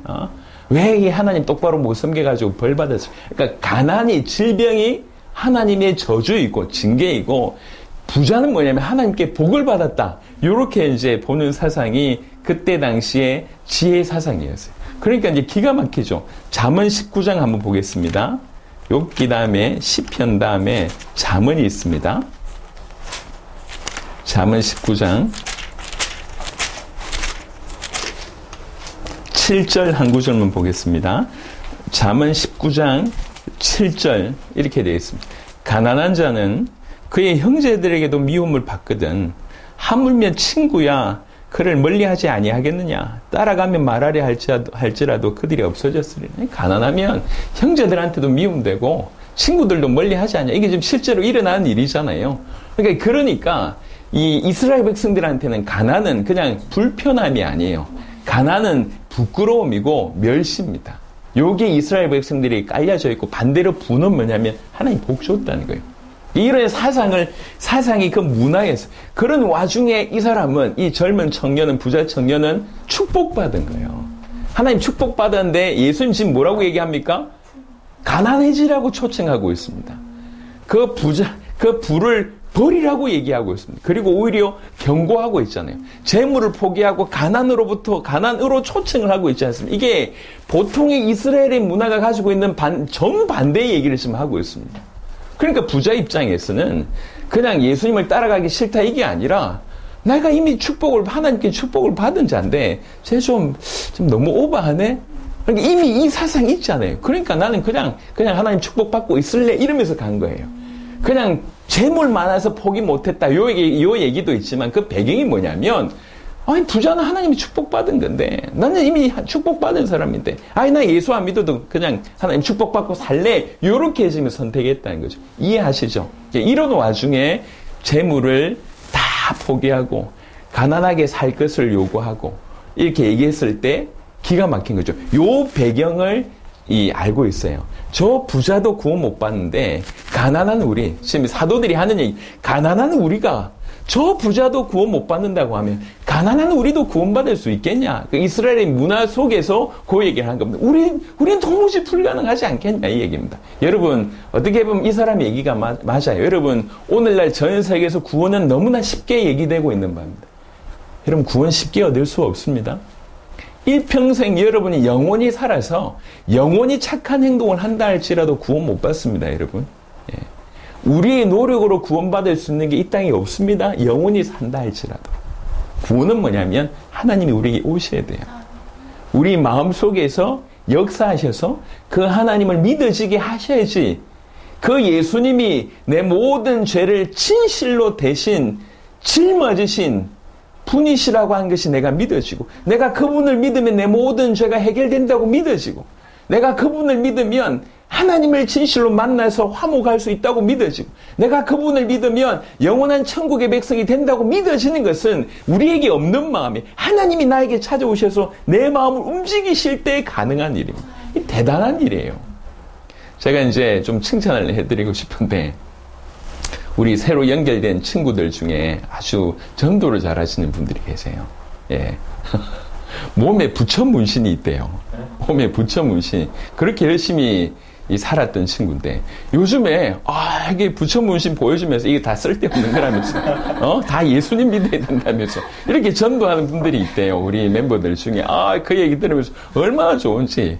왜 이 하나님 똑바로 못 섬겨가지고 벌 받았어? 그러니까 가난이 질병이 하나님의 저주이고 징계이고 부자는 뭐냐면 하나님께 복을 받았다. 이렇게 이제 보는 사상이 그때 당시에 지혜 사상이었어요. 그러니까 이제 기가 막히죠. 잠언 19장 한번 보겠습니다. 욥기 다음에 시편 다음에 잠언이 있습니다. 잠언 19장 7절 한 구절만 보겠습니다. 잠언 19장 7절 이렇게 되어 있습니다. 가난한 자는 그의 형제들에게도 미움을 받거든 하물며 친구야 그를 멀리하지 아니하겠느냐. 따라가면 말하려 할지라도 그들이 없어졌으리니. 가난하면 형제들한테도 미움되고 친구들도 멀리하지 않냐. 이게 지금 실제로 일어나는 일이잖아요. 그러니까 이 이스라엘 백성들한테는 가난은 그냥 불편함이 아니에요. 가난은 부끄러움이고 멸시입니다. 여기에 이스라엘 백성들이 깔려져 있고 반대로 부는 뭐냐면 하나님 복 줬다는 거예요. 이런 사상이 그 문화에서, 그런 와중에 이 사람은, 이 젊은 청년은, 부자 청년은 축복받은 거예요. 하나님 축복받았는데 예수님 지금 뭐라고 얘기합니까? 가난해지라고 초청하고 있습니다. 그 부를 버리라고 얘기하고 있습니다. 그리고 오히려 경고하고 있잖아요. 재물을 포기하고 가난으로 초청을 하고 있지 않습니까? 이게 보통의 이스라엘의 문화가 가지고 있는 정반대의 얘기를 지금 하고 있습니다. 그러니까 부자 입장에서는 그냥 예수님을 따라가기 싫다 이게 아니라 내가 이미 하나님께 축복을 받은 자인데 쟤 좀 너무 오버하네? 그러니까 이미 이 사상이 있잖아요. 그러니까 나는 그냥 하나님 축복받고 있을래? 이러면서 간 거예요. 그냥 재물 많아서 포기 못했다. 요 얘기도 있지만 그 배경이 뭐냐면 아니 부자는 하나님이 축복받은 건데 나는 이미 축복받은 사람인데 나 예수 안 믿어도 그냥 하나님 축복받고 살래 요렇게 지금 선택했다는 거죠. 이해하시죠? 이런 와중에 재물을 다 포기하고 가난하게 살 것을 요구하고 이렇게 얘기했을 때 기가 막힌 거죠. 요 배경을 알고 있어요. 저 부자도 구원 못 받는데 가난한 우리, 지금 사도들이 하는 얘기, 가난한 우리가 저 부자도 구원 못 받는다고 하면 가난한 우리도 구원받을 수 있겠냐? 그 이스라엘의 문화 속에서 그 얘기를 한 겁니다. 우린 도무지 불가능하지 않겠냐? 이 얘기입니다. 여러분, 어떻게 보면 이 사람 얘기가 맞아요. 여러분, 오늘날 전 세계에서 구원은 너무나 쉽게 얘기되고 있는 바입니다. 여러분, 구원 쉽게 얻을 수 없습니다. 일평생 여러분이 영원히 살아서 영원히 착한 행동을 한다 할지라도 구원 못 받습니다, 여러분. 예. 우리의 노력으로 구원받을 수 있는 게 이 땅에 없습니다. 영원히 산다 할지라도. 구원은 뭐냐면 하나님이 우리에게 오셔야 돼요. 우리 마음속에서 역사하셔서 그 하나님을 믿어지게 하셔야지 그 예수님이 내 모든 죄를 진실로 대신 짊어지신 분이시라고 한 것이 내가 믿어지고, 내가 그분을 믿으면 내 모든 죄가 해결된다고 믿어지고, 내가 그분을 믿으면 하나님을 진실로 만나서 화목할 수 있다고 믿어지고, 내가 그분을 믿으면 영원한 천국의 백성이 된다고 믿어지는 것은 우리에게 없는 마음이 하나님이 나에게 찾아오셔서 내 마음을 움직이실 때 가능한 일입니다. 이 대단한 일이에요. 제가 이제 좀 칭찬을 해드리고 싶은데, 우리 새로 연결된 친구들 중에 아주 전도를 잘하시는 분들이 계세요. 예. 몸에 부처 문신이 있대요. 몸에 부처 문신. 그렇게 열심히 살았던 친구인데 요즘에 이게 부처 문신 보여주면서 이게 다 쓸데없는 거라면서 다 예수님 믿어야 된다면서 이렇게 전도하는 분들이 있대요. 우리 멤버들 중에 그 얘기 들으면서 얼마나 좋은지.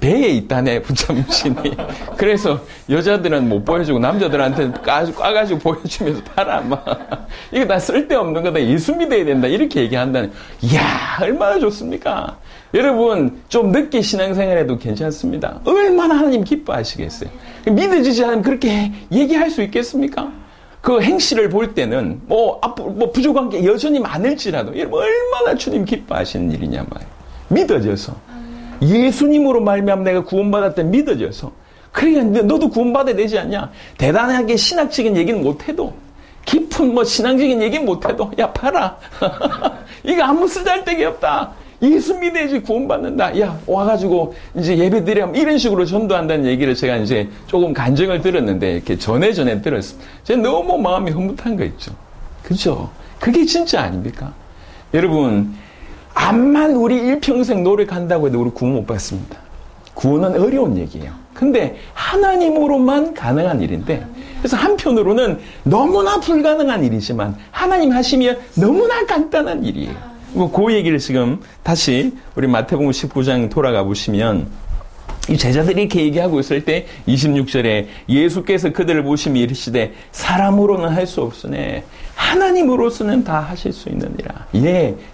배에 있다네 부처 문신이. 그래서 여자들은 못 보여주고 남자들한테 까가지고 보여주면서 팔아 막. 이거 다 쓸데없는 거다. 예수 믿어야 된다. 이렇게 얘기한다네. 이야 얼마나 좋습니까? 여러분 좀 늦게 신앙생활해도 괜찮습니다. 얼마나 하나님 기뻐하시겠어요. 믿어지지 않으면 그렇게 얘기할 수 있겠습니까? 그 행실을 볼 때는 앞으로 부족한 게 여전히 많을지라도 여러분 얼마나 주님 기뻐하시는 일이냐 말이에요. 믿어져서 예수님으로 말미암아 내가 구원받았다 믿어져서 그러니까 너도 구원받아야 되지 않냐. 대단하게 신학적인 얘기는 못해도 깊은 신앙적인 얘기는 못해도 야 봐라 이거 아무 쓰잘데기 없다. 예수 믿어야지 구원받는다. 야 와가지고 이제 예배 드려 이런 식으로 전도한다는 얘기를 제가 이제 조금 간증을 들었는데 이렇게 전에 들었습니다. 제가 너무 마음이 흐뭇한 거 있죠. 그렇죠? 그게 진짜 아닙니까? 여러분 암만 우리 일평생 노력한다고 해도 우리 구원 못 받습니다. 구원은 어려운 얘기예요. 근데 하나님으로만 가능한 일인데 그래서 한편으로는 너무나 불가능한 일이지만 하나님 하시면 너무나 간단한 일이에요. 그 얘기를 지금 다시 우리 마태복음 19장 돌아가 보시면 이 제자들이 이렇게 얘기하고 있을 때 26절에 예수께서 그들을 보시며 이르시되 사람으로는 할 수 없으네 하나님으로서는 다 하실 수 있느니라.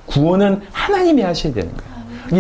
구원은 하나님이 하셔야 되는 거예요.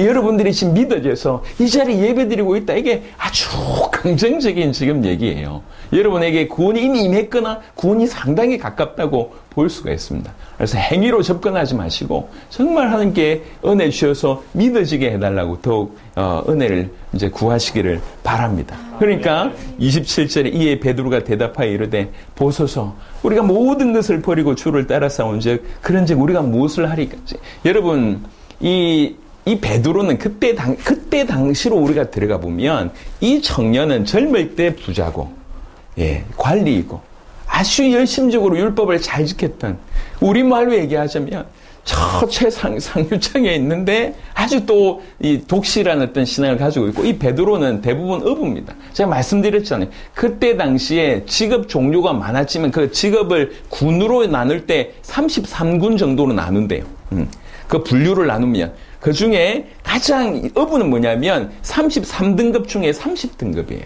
여러분들이 지금 믿어져서 이 자리에 예배드리고 있다. 이게 아주 긍정적인 지금 얘기예요. 여러분에게 구원이 이미 임했거나 구원이 상당히 가깝다고 볼 수가 있습니다. 그래서 행위로 접근하지 마시고 정말 하나님께 은혜 주셔서 믿어지게 해달라고 더욱 은혜를 이제 구하시기를 바랍니다. 그러니까 27절에 이에 베드로가 대답하여 이르되 보소서 우리가 모든 것을 버리고 주를 따라 싸운즉 그런즉 우리가 무엇을 하리까지. 여러분 이 베드로는 그때 당시로 우리가 들어가 보면 이 청년은 젊을 때 부자고 관리이고 아주 열심적으로 율법을 잘 지켰던 우리말로 얘기하자면 저 최상류층에 있는데 아주 또 이 독실한 어떤 신앙을 가지고 있고 이 베드로는 대부분 어부입니다. 제가 말씀드렸잖아요. 그때 당시에 직업 종류가 많았지만 그 직업을 군으로 나눌 때 33군 정도로 나눈대요. 그 분류를 나누면 그 중에 가장 어부는 뭐냐면 33등급 중에 30등급이에요.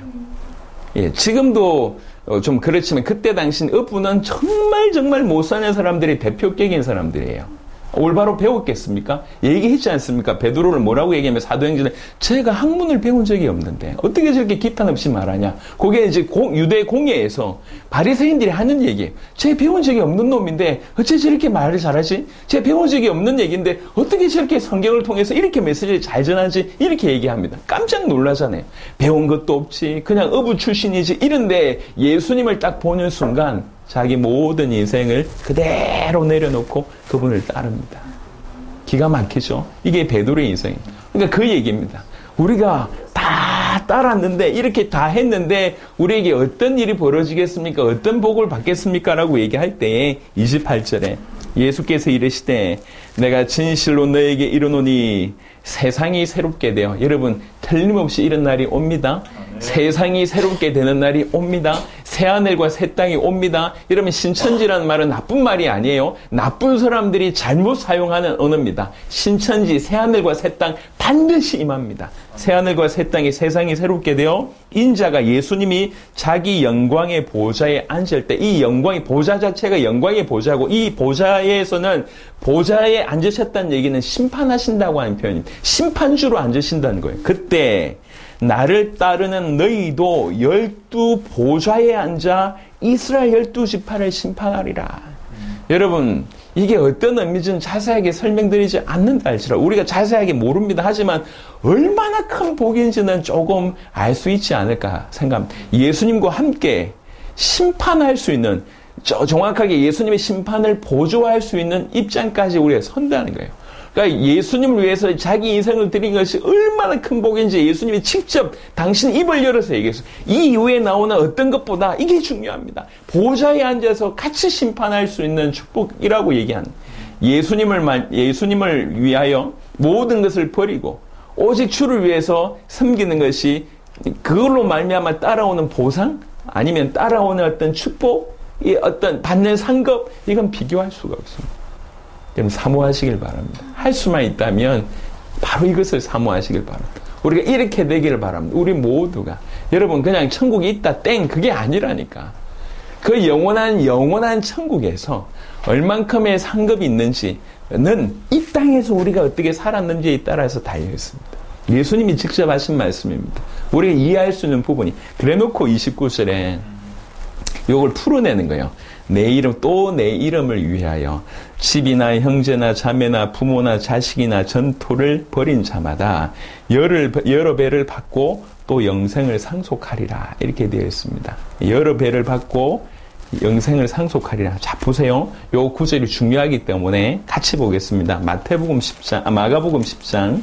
지금도 좀 그렇지만 그때 당시 어부는 정말 못 사는 사람들이 대표격인 사람들이에요. 올바로 배웠겠습니까? 얘기했지 않습니까? 베드로를 뭐라고 얘기하면 사도행전에 제가 학문을 배운 적이 없는데 어떻게 저렇게 기탄 없이 말하냐. 그게 이제 유대 공예에서 바리새인들이 하는 얘기예요. 제가 배운 적이 없는 놈인데 어째 저렇게 말을 잘하지? 제가 배운 적이 없는 얘기인데 어떻게 저렇게 성경을 통해서 이렇게 메시지를 잘 전하지? 이렇게 얘기합니다. 깜짝 놀라잖아요. 배운 것도 없지 그냥 어부 출신이지 이런데 예수님을 딱 보는 순간 자기 모든 인생을 그대로 내려놓고 그분을 따릅니다. 기가 막히죠? 이게 베드로의 인생입니다. 그러니까 그 얘기입니다. 우리가 다 따랐는데 이렇게 다 했는데 우리에게 어떤 일이 벌어지겠습니까? 어떤 복을 받겠습니까? 라고 얘기할 때에 28절에 예수께서 이르시되 내가 진실로 너에게 이르노니 세상이 새롭게 되어 여러분 틀림없이 이런 날이 옵니다. 세상이 새롭게 되는 날이 옵니다. 새하늘과 새 땅이 옵니다. 여러분 신천지라는 말은 나쁜 말이 아니에요. 나쁜 사람들이 잘못 사용하는 언어입니다. 신천지 새하늘과 새 땅 반드시 임합니다. 새하늘과 새 땅이 세상이 새롭게 되어 인자가 예수님이 자기 영광의 보좌에 앉을 때 이 영광의 보좌 자체가 영광의 보좌고 이 보좌에서는 보좌에 앉으셨다는 얘기는 심판하신다고 하는 표현입니다. 심판주로 앉으신다는 거예요. 그때 나를 따르는 너희도 12 보좌에 앉아 이스라엘 12지파를 심판하리라. 여러분 이게 어떤 의미인지는 자세하게 설명드리지 않는다 할지라도 우리가 자세하게 모릅니다. 하지만 얼마나 큰 복인지는 조금 알 수 있지 않을까 생각합니다. 예수님과 함께 심판할 수 있는 정확하게 예수님의 심판을 보조할 수 있는 입장까지 우리가 선다는 거예요. 그러니까 예수님을 위해서 자기 인생을 드린 것이 얼마나 큰 복인지 예수님이 직접 당신 입을 열어서 얘기했어요. 이 이후에 나오는 어떤 것보다 이게 중요합니다. 보좌에 앉아서 같이 심판할 수 있는 축복이라고 얘기한 예수님을 위하여 모든 것을 버리고 오직 주를 위해서 섬기는 것이 그걸로 말미암아 따라오는 보상, 아니면 따라오는 어떤 축복, 이 어떤 받는 상급, 이건 비교할 수가 없습니다. 그럼 사모하시길 바랍니다. 할 수만 있다면 바로 이것을 사모하시길 바랍니다. 우리가 이렇게 되기를 바랍니다. 우리 모두가. 여러분, 그냥 천국이 있다 땡, 그게 아니라니까. 그 영원한 천국에서 얼만큼의 상급이 있는지는 이 땅에서 우리가 어떻게 살았는지에 따라서 달려 있습니다. 예수님이 직접 하신 말씀입니다. 우리가 이해할 수 있는 부분이. 그래놓고 29절에 이걸 풀어내는 거예요. 내 이름을 위하여 집이나 형제나 자매나 부모나 자식이나 전토를 벌인 자마다 여러 배를 받고 또 영생을 상속하리라. 이렇게 되어 있습니다. 여러 배를 받고 영생을 상속하리라. 자, 보세요. 요 구절이 중요하기 때문에 같이 보겠습니다. 마가복음 10장.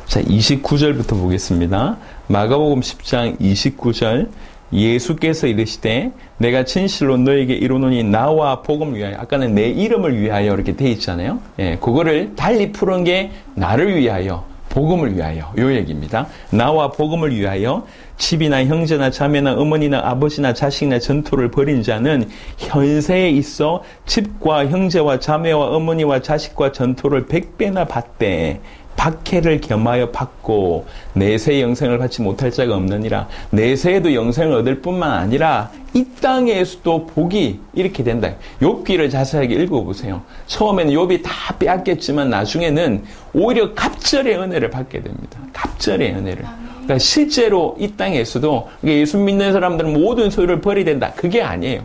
자, 29절부터 보겠습니다. 마가복음 10장 29절. 예수께서 이르시되 내가 진실로 너에게 이르노니 나와 복음을 위하여, 아까는 내 이름을 위하여 이렇게 돼 있잖아요. 예, 그거를 달리 푸른 게 나를 위하여, 복음을 위하여, 요 얘기입니다. 나와 복음을 위하여 집이나 형제나 자매나 어머니나 아버지나 자식이나 전토를 벌인 자는 현세에 있어 집과 형제와 자매와 어머니와 자식과 전토를 100배나 받되 박해를 겸하여 받고 내세의 영생을 받지 못할 자가 없느니라. 내세에도 영생을 얻을 뿐만 아니라 이 땅에서도 복이 이렇게 된다. 욥기를 자세하게 읽어보세요. 처음에는 욥이 다 빼앗겼지만 나중에는 오히려 갑절의 은혜를 받게 됩니다. 갑절의 은혜를. 그러니까 실제로 이 땅에서도 예수 믿는 사람들은 모든 소유를 버려야 된다. 그게 아니에요.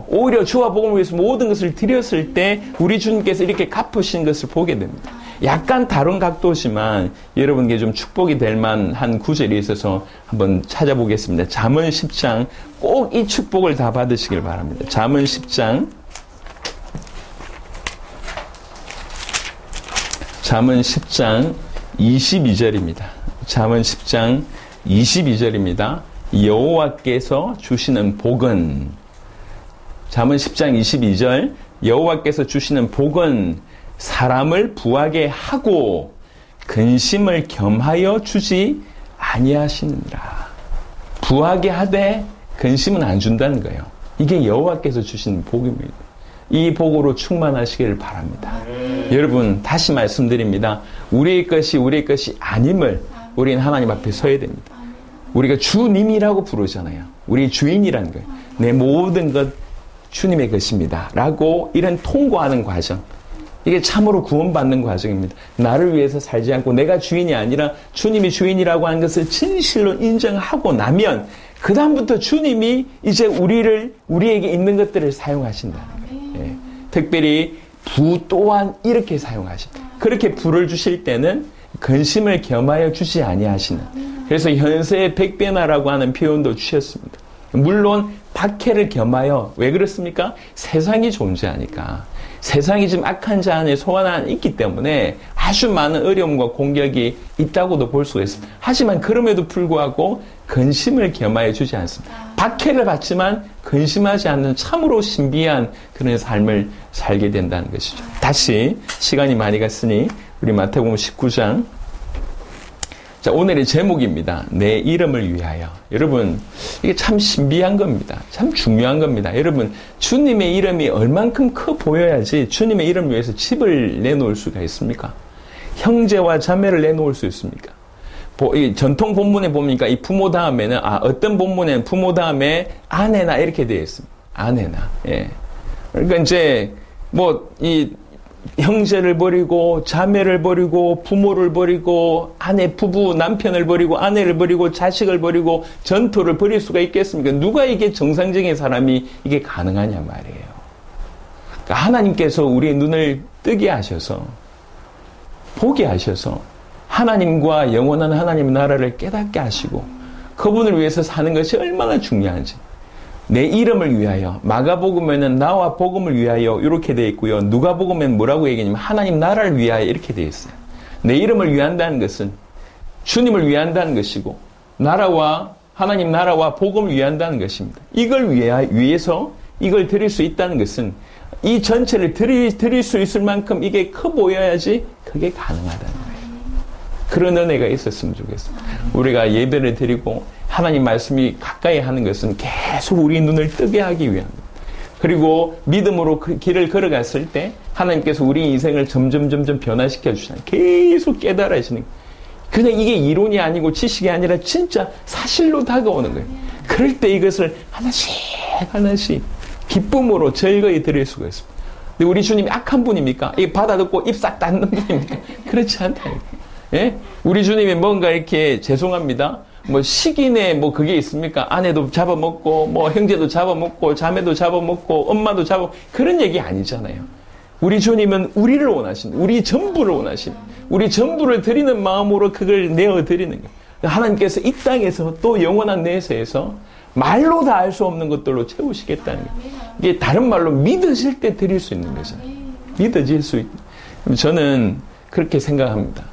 오히려 주와 복음을 위해서 모든 것을 드렸을 때 우리 주님께서 이렇게 갚으신 것을 보게 됩니다. 약간 다른 각도지만 여러분께 좀 축복이 될 만한 구절이 있어서 한번 찾아보겠습니다. 잠언 10장 꼭 이 축복을 다 받으시길 바랍니다. 잠언 10장 22절입니다. 잠언 10장 22절입니다. 여호와께서 주시는 복은, 잠언 10장 22절, 여호와께서 주시는 복은 사람을 부하게 하고 근심을 겸하여 주지 아니하시느니라. 부하게 하되 근심은 안 준다는 거예요. 이게 여호와께서 주신 복입니다. 이 복으로 충만하시기를 바랍니다. 여러분, 다시 말씀드립니다. 우리의 것이 아님을 우리는 하나님 앞에 서야 됩니다. 우리가 주님이라고 부르잖아요. 우리 주인이라는 거예요. 내 모든 것 주님의 것입니다. 라고 이런 통과하는 과정. 이게 참으로 구원받는 과정입니다. 나를 위해서 살지 않고 내가 주인이 아니라 주님이 주인이라고 하는 것을 진실로 인정하고 나면 그 다음부터 주님이 이제 우리에게 있는 것들을 사용하신다는 거예요. 예. 특별히 부 또한 이렇게 사용하신다. 그렇게 부를 주실 때는 근심을 겸하여 주지 아니하시는. 그래서 현세의 100배나라고 하는 표현도 주셨습니다. 물론 박해를 겸하여, 왜 그렇습니까? 세상이 존재하니까. 세상이 지금 악한 자 안에 소환 안에 있기 때문에 아주 많은 어려움과 공격이 있다고도 볼 수가 있습니다. 하지만 그럼에도 불구하고 근심을 겸하여 주지 않습니다. 박해를 받지만 근심하지 않는 참으로 신비한 그런 삶을 살게 된다는 것이죠. 다시 시간이 많이 갔으니 우리 마태복음 19장, 자, 오늘의 제목입니다. 내 이름을 위하여. 여러분, 이게 참 신비한 겁니다. 참 중요한 겁니다. 여러분, 주님의 이름이 얼만큼 커 보여야지 주님의 이름을 위해서 집을 내놓을 수가 있습니까? 형제와 자매를 내놓을 수 있습니까? 이 전통 본문에 보니까 이 부모 다음에는, 어떤 본문에는 부모 다음에 아내나 이렇게 되어 있습니다. 아내나. 예. 그러니까 이제, 형제를 버리고 자매를 버리고 부모를 버리고 부부 남편을 버리고 아내를 버리고 자식을 버리고 전토를 버릴 수가 있겠습니까? 누가 이게 정상적인 사람이 이게 가능하냐 말이에요. 그러니까 하나님께서 우리의 눈을 뜨게 하셔서 보게 하셔서 하나님과 영원한 하나님의 나라를 깨닫게 하시고 그분을 위해서 사는 것이 얼마나 중요한지, 내 이름을 위하여, 마가복음에는 나와 복음을 위하여 이렇게 되어 있고요. 누가복음에는 뭐라고 얘기하냐면 하나님 나라를 위하여 이렇게 되어 있어요. 내 이름을 위한다는 것은 주님을 위한다는 것이고, 하나님 나라와 복음을 위한다는 것입니다. 이걸 위해서 이걸 드릴 수 있다는 것은 이 전체를 드릴 수 있을 만큼 이게 커 보여야지 그게 가능하다는 거예요. 그런 은혜가 있었으면 좋겠습니다. 우리가 예배를 드리고 하나님 말씀이 가까이 하는 것은 계속 우리 눈을 뜨게 하기 위함입니다. 그리고 믿음으로 그 길을 걸어갔을 때 하나님께서 우리 인생을 점점 변화시켜 주시잖아요. 계속 깨달아지는 거예요. 그냥 이게 이론이 아니고 지식이 아니라 진짜 사실로 다가오는 거예요. 그럴 때 이것을 하나씩 기쁨으로 즐거이 드릴 수가 있습니다. 근데 우리 주님이 악한 분입니까? 이 받아 듣고 입 싹 닫는 분입니까? 그렇지 않다니까. 예? 우리 주님이 뭔가 이렇게 죄송합니다. 뭐 식인에 뭐 그게 있습니까? 아내도 잡아먹고 뭐 형제도 잡아먹고 자매도 잡아먹고 엄마도 그런 얘기 아니잖아요. 우리 주님은 우리를 원하신, 우리 전부를 원하신, 우리 전부를 드리는 마음으로 그걸 내어드리는 거예요. 하나님께서 이 땅에서 또 영원한 내세에서 말로 다 알 수 없는 것들로 채우시겠다는 거예요. 이게 다른 말로 믿어질 때 드릴 수 있는 거잖아요. 믿어질 수 있는. 저는 그렇게 생각합니다.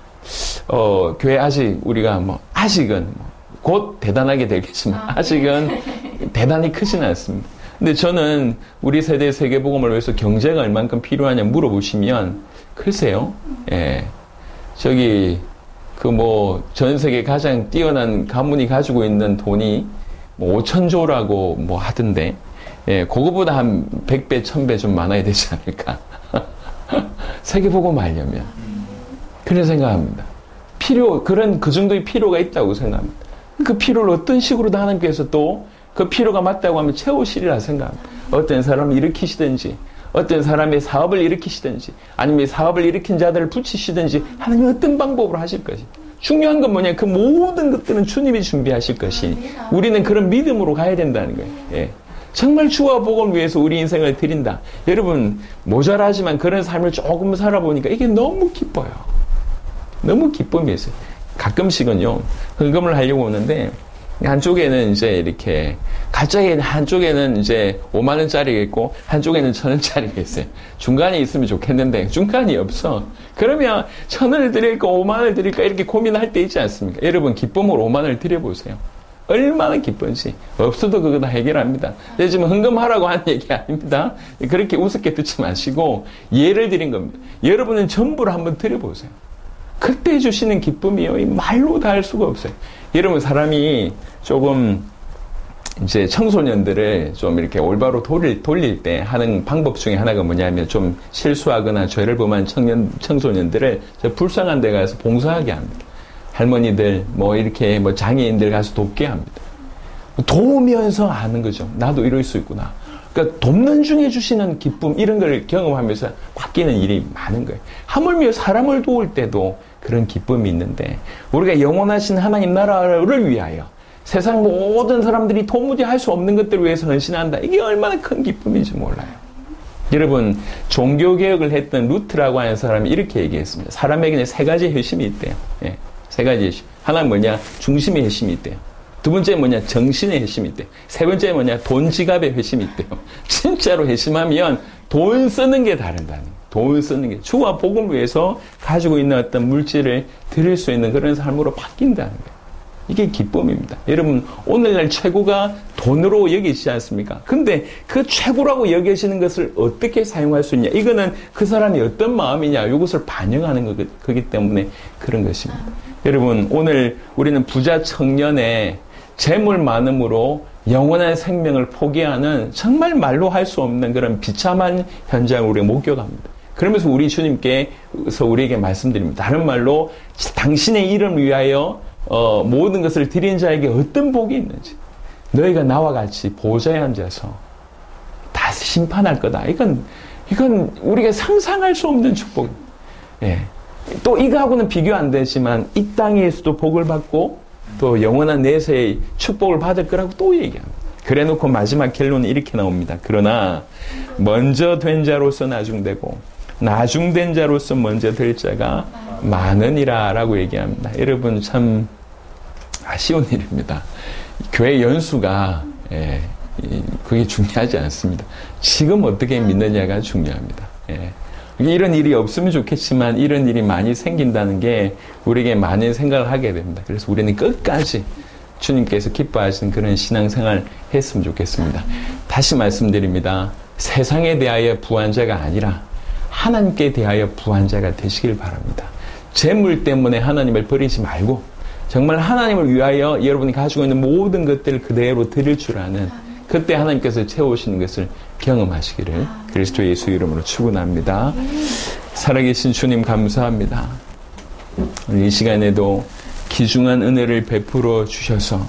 교회 아직 우리가 아직은 곧 대단하게 되겠지만 아직은 대단히 크지는 않습니다. 근데 저는 우리 세대 세계복음을 위해서 경제가 얼만큼 필요하냐 물어보시면 글쎄요. 예. 전 세계 가장 뛰어난 가문이 가지고 있는 돈이 5천조라고 하던데, 예, 그거보다 한 100배, 1000배 좀 많아야 되지 않을까. 세계복음 하려면. 그런 생각합니다. 그 정도의 필요가 있다고 생각합니다. 그 필요를 어떤 식으로 하나님께서 또 그 필요가 맞다고 하면 채우시리라 생각합니다. 어떤 사람을 일으키시든지, 어떤 사람의 사업을 일으키시든지, 아니면 사업을 일으킨 자들을 붙이시든지, 하나님이 어떤 방법으로 하실 것이. 중요한 건 뭐냐? 그 모든 것들은 주님이 준비하실 것이. 우리는 그런 믿음으로 가야 된다는 거예요. 예. 정말 주와 복음을 위해서 우리 인생을 드린다. 여러분, 모자라지만 그런 삶을 조금 살아보니까 이게 너무 기뻐요. 너무 기쁨이 있어요. 가끔씩은요, 헌금을 하려고 오는데, 한쪽에는 이제 이렇게, 갑자기 한쪽에는 이제 5만원짜리가 있고, 한쪽에는 1000원짜리가 있어요. 중간에 있으면 좋겠는데, 중간이 없어. 그러면 1000원을 드릴까, 5만원을 드릴까, 이렇게 고민할 때 있지 않습니까? 여러분, 기쁨으로 5만원을 드려보세요. 얼마나 기쁜지. 없어도 그거 다 해결합니다. 지금 헌금하라고 하는 얘기 아닙니다. 그렇게 우습게 듣지 마시고, 예를 드린 겁니다. 여러분은 전부를 한번 드려보세요. 그때 주시는 기쁨이요. 말로 다 할 수가 없어요. 여러분, 사람이 조금, 이제 청소년들을 좀 이렇게 올바로 돌릴 때 하는 방법 중에 하나가 뭐냐면 좀 실수하거나 죄를 범한 청소년들을 불쌍한 데 가서 봉사하게 합니다. 할머니들, 이렇게 장애인들 가서 돕게 합니다. 도우면서 아는 거죠. 나도 이럴 수 있구나. 그러니까 돕는 중에 주시는 기쁨, 이런 걸 경험하면서 바뀌는 일이 많은 거예요. 하물며 사람을 도울 때도 그런 기쁨이 있는데, 우리가 영원하신 하나님 나라를 위하여 세상 모든 사람들이 도무지 할 수 없는 것들을 위해서 헌신한다. 이게 얼마나 큰 기쁨인지 몰라요. 여러분, 종교개혁을 했던 루트라고 하는 사람이 이렇게 얘기했습니다. 사람에게는 3가지 핵심이 있대요. 예, 3가지 핵심. 하나는 뭐냐? 중심의 핵심이 있대요. 두 번째 뭐냐? 정신의 핵심이 있대요. 세 번째 뭐냐? 돈 지갑의 핵심이 있대요. 진짜로 핵심하면 돈 쓰는 게 다른다는 거예요. 돈 쓰는 게. 주와 복음을 위해서 가지고 있는 어떤 물질을 드릴 수 있는 그런 삶으로 바뀐다는 거예요. 이게 기쁨입니다. 여러분, 오늘날 최고가 돈으로 여기지 않습니까? 근데 그 최고라고 여겨지는 것을 어떻게 사용할 수 있냐? 이거는 그 사람이 어떤 마음이냐? 이것을 반영하는 거기 때문에 그런 것입니다. 여러분, 오늘 우리는 부자 청년의 재물 많음으로 영원한 생명을 포기하는 정말 말로 할 수 없는 그런 비참한 현장을 우리가 목격합니다. 그러면서 우리 주님께서 우리에게 말씀드립니다. 다른 말로 당신의 이름을 위하여 모든 것을 드린 자에게 어떤 복이 있는지, 너희가 나와 같이 보좌에 앉아서 다 심판할 거다. 이건 우리가 상상할 수 없는 축복입니다. 예. 또 이거하고는 비교 안 되지만 이 땅에서도 복을 받고 또 영원한 내세의 축복을 받을 거라고 또 얘기합니다. 그래 놓고 마지막 결론은 이렇게 나옵니다. 그러나 먼저 된 자로서 나중되고 나중된 자로서 먼저 될 자가 많으니라 라고 얘기합니다. 여러분, 참 아쉬운 일입니다. 교회 연수가 그게 중요하지 않습니다. 지금 어떻게 믿느냐가 중요합니다. 이런 일이 없으면 좋겠지만 이런 일이 많이 생긴다는 게 우리에게 많은 생각을 하게 됩니다. 그래서 우리는 끝까지 주님께서 기뻐하시는 그런 신앙생활 했으면 좋겠습니다. 다시 말씀드립니다. 세상에 대하여 부한 자가 아니라 하나님께 대하여 부한 자가 되시길 바랍니다. 재물 때문에 하나님을 버리지 말고 정말 하나님을 위하여 여러분이 가지고 있는 모든 것들을 그대로 드릴 줄 아는, 그때 하나님께서 채우시는 것을 경험하시기를 그리스도 예수 이름으로 축원합니다. 살아계신 주님 감사합니다. 이 시간에도 귀중한 은혜를 베풀어 주셔서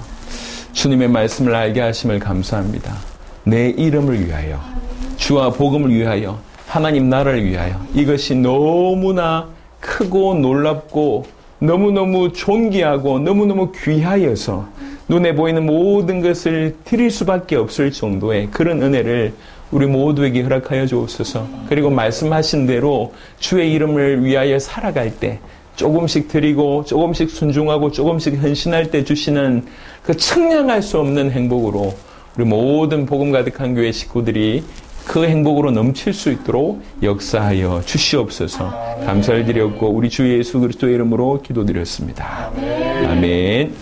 주님의 말씀을 알게 하심을 감사합니다. 내 이름을 위하여, 주와 복음을 위하여, 하나님 나라를 위하여, 이것이 너무나 크고 놀랍고 너무너무 존귀하고 너무너무 귀하여서 눈에 보이는 모든 것을 드릴 수밖에 없을 정도의 그런 은혜를 우리 모두에게 허락하여 주옵소서. 그리고 말씀하신 대로 주의 이름을 위하여 살아갈 때 조금씩 드리고 조금씩 순종하고 조금씩 헌신할 때 주시는 그 측량할 수 없는 행복으로 우리 모든 복음 가득한 교회 식구들이 그 행복으로 넘칠 수 있도록 역사하여 주시옵소서. 감사를 드렸고 우리 주 예수 그리스도의 이름으로 기도드렸습니다. 아멘.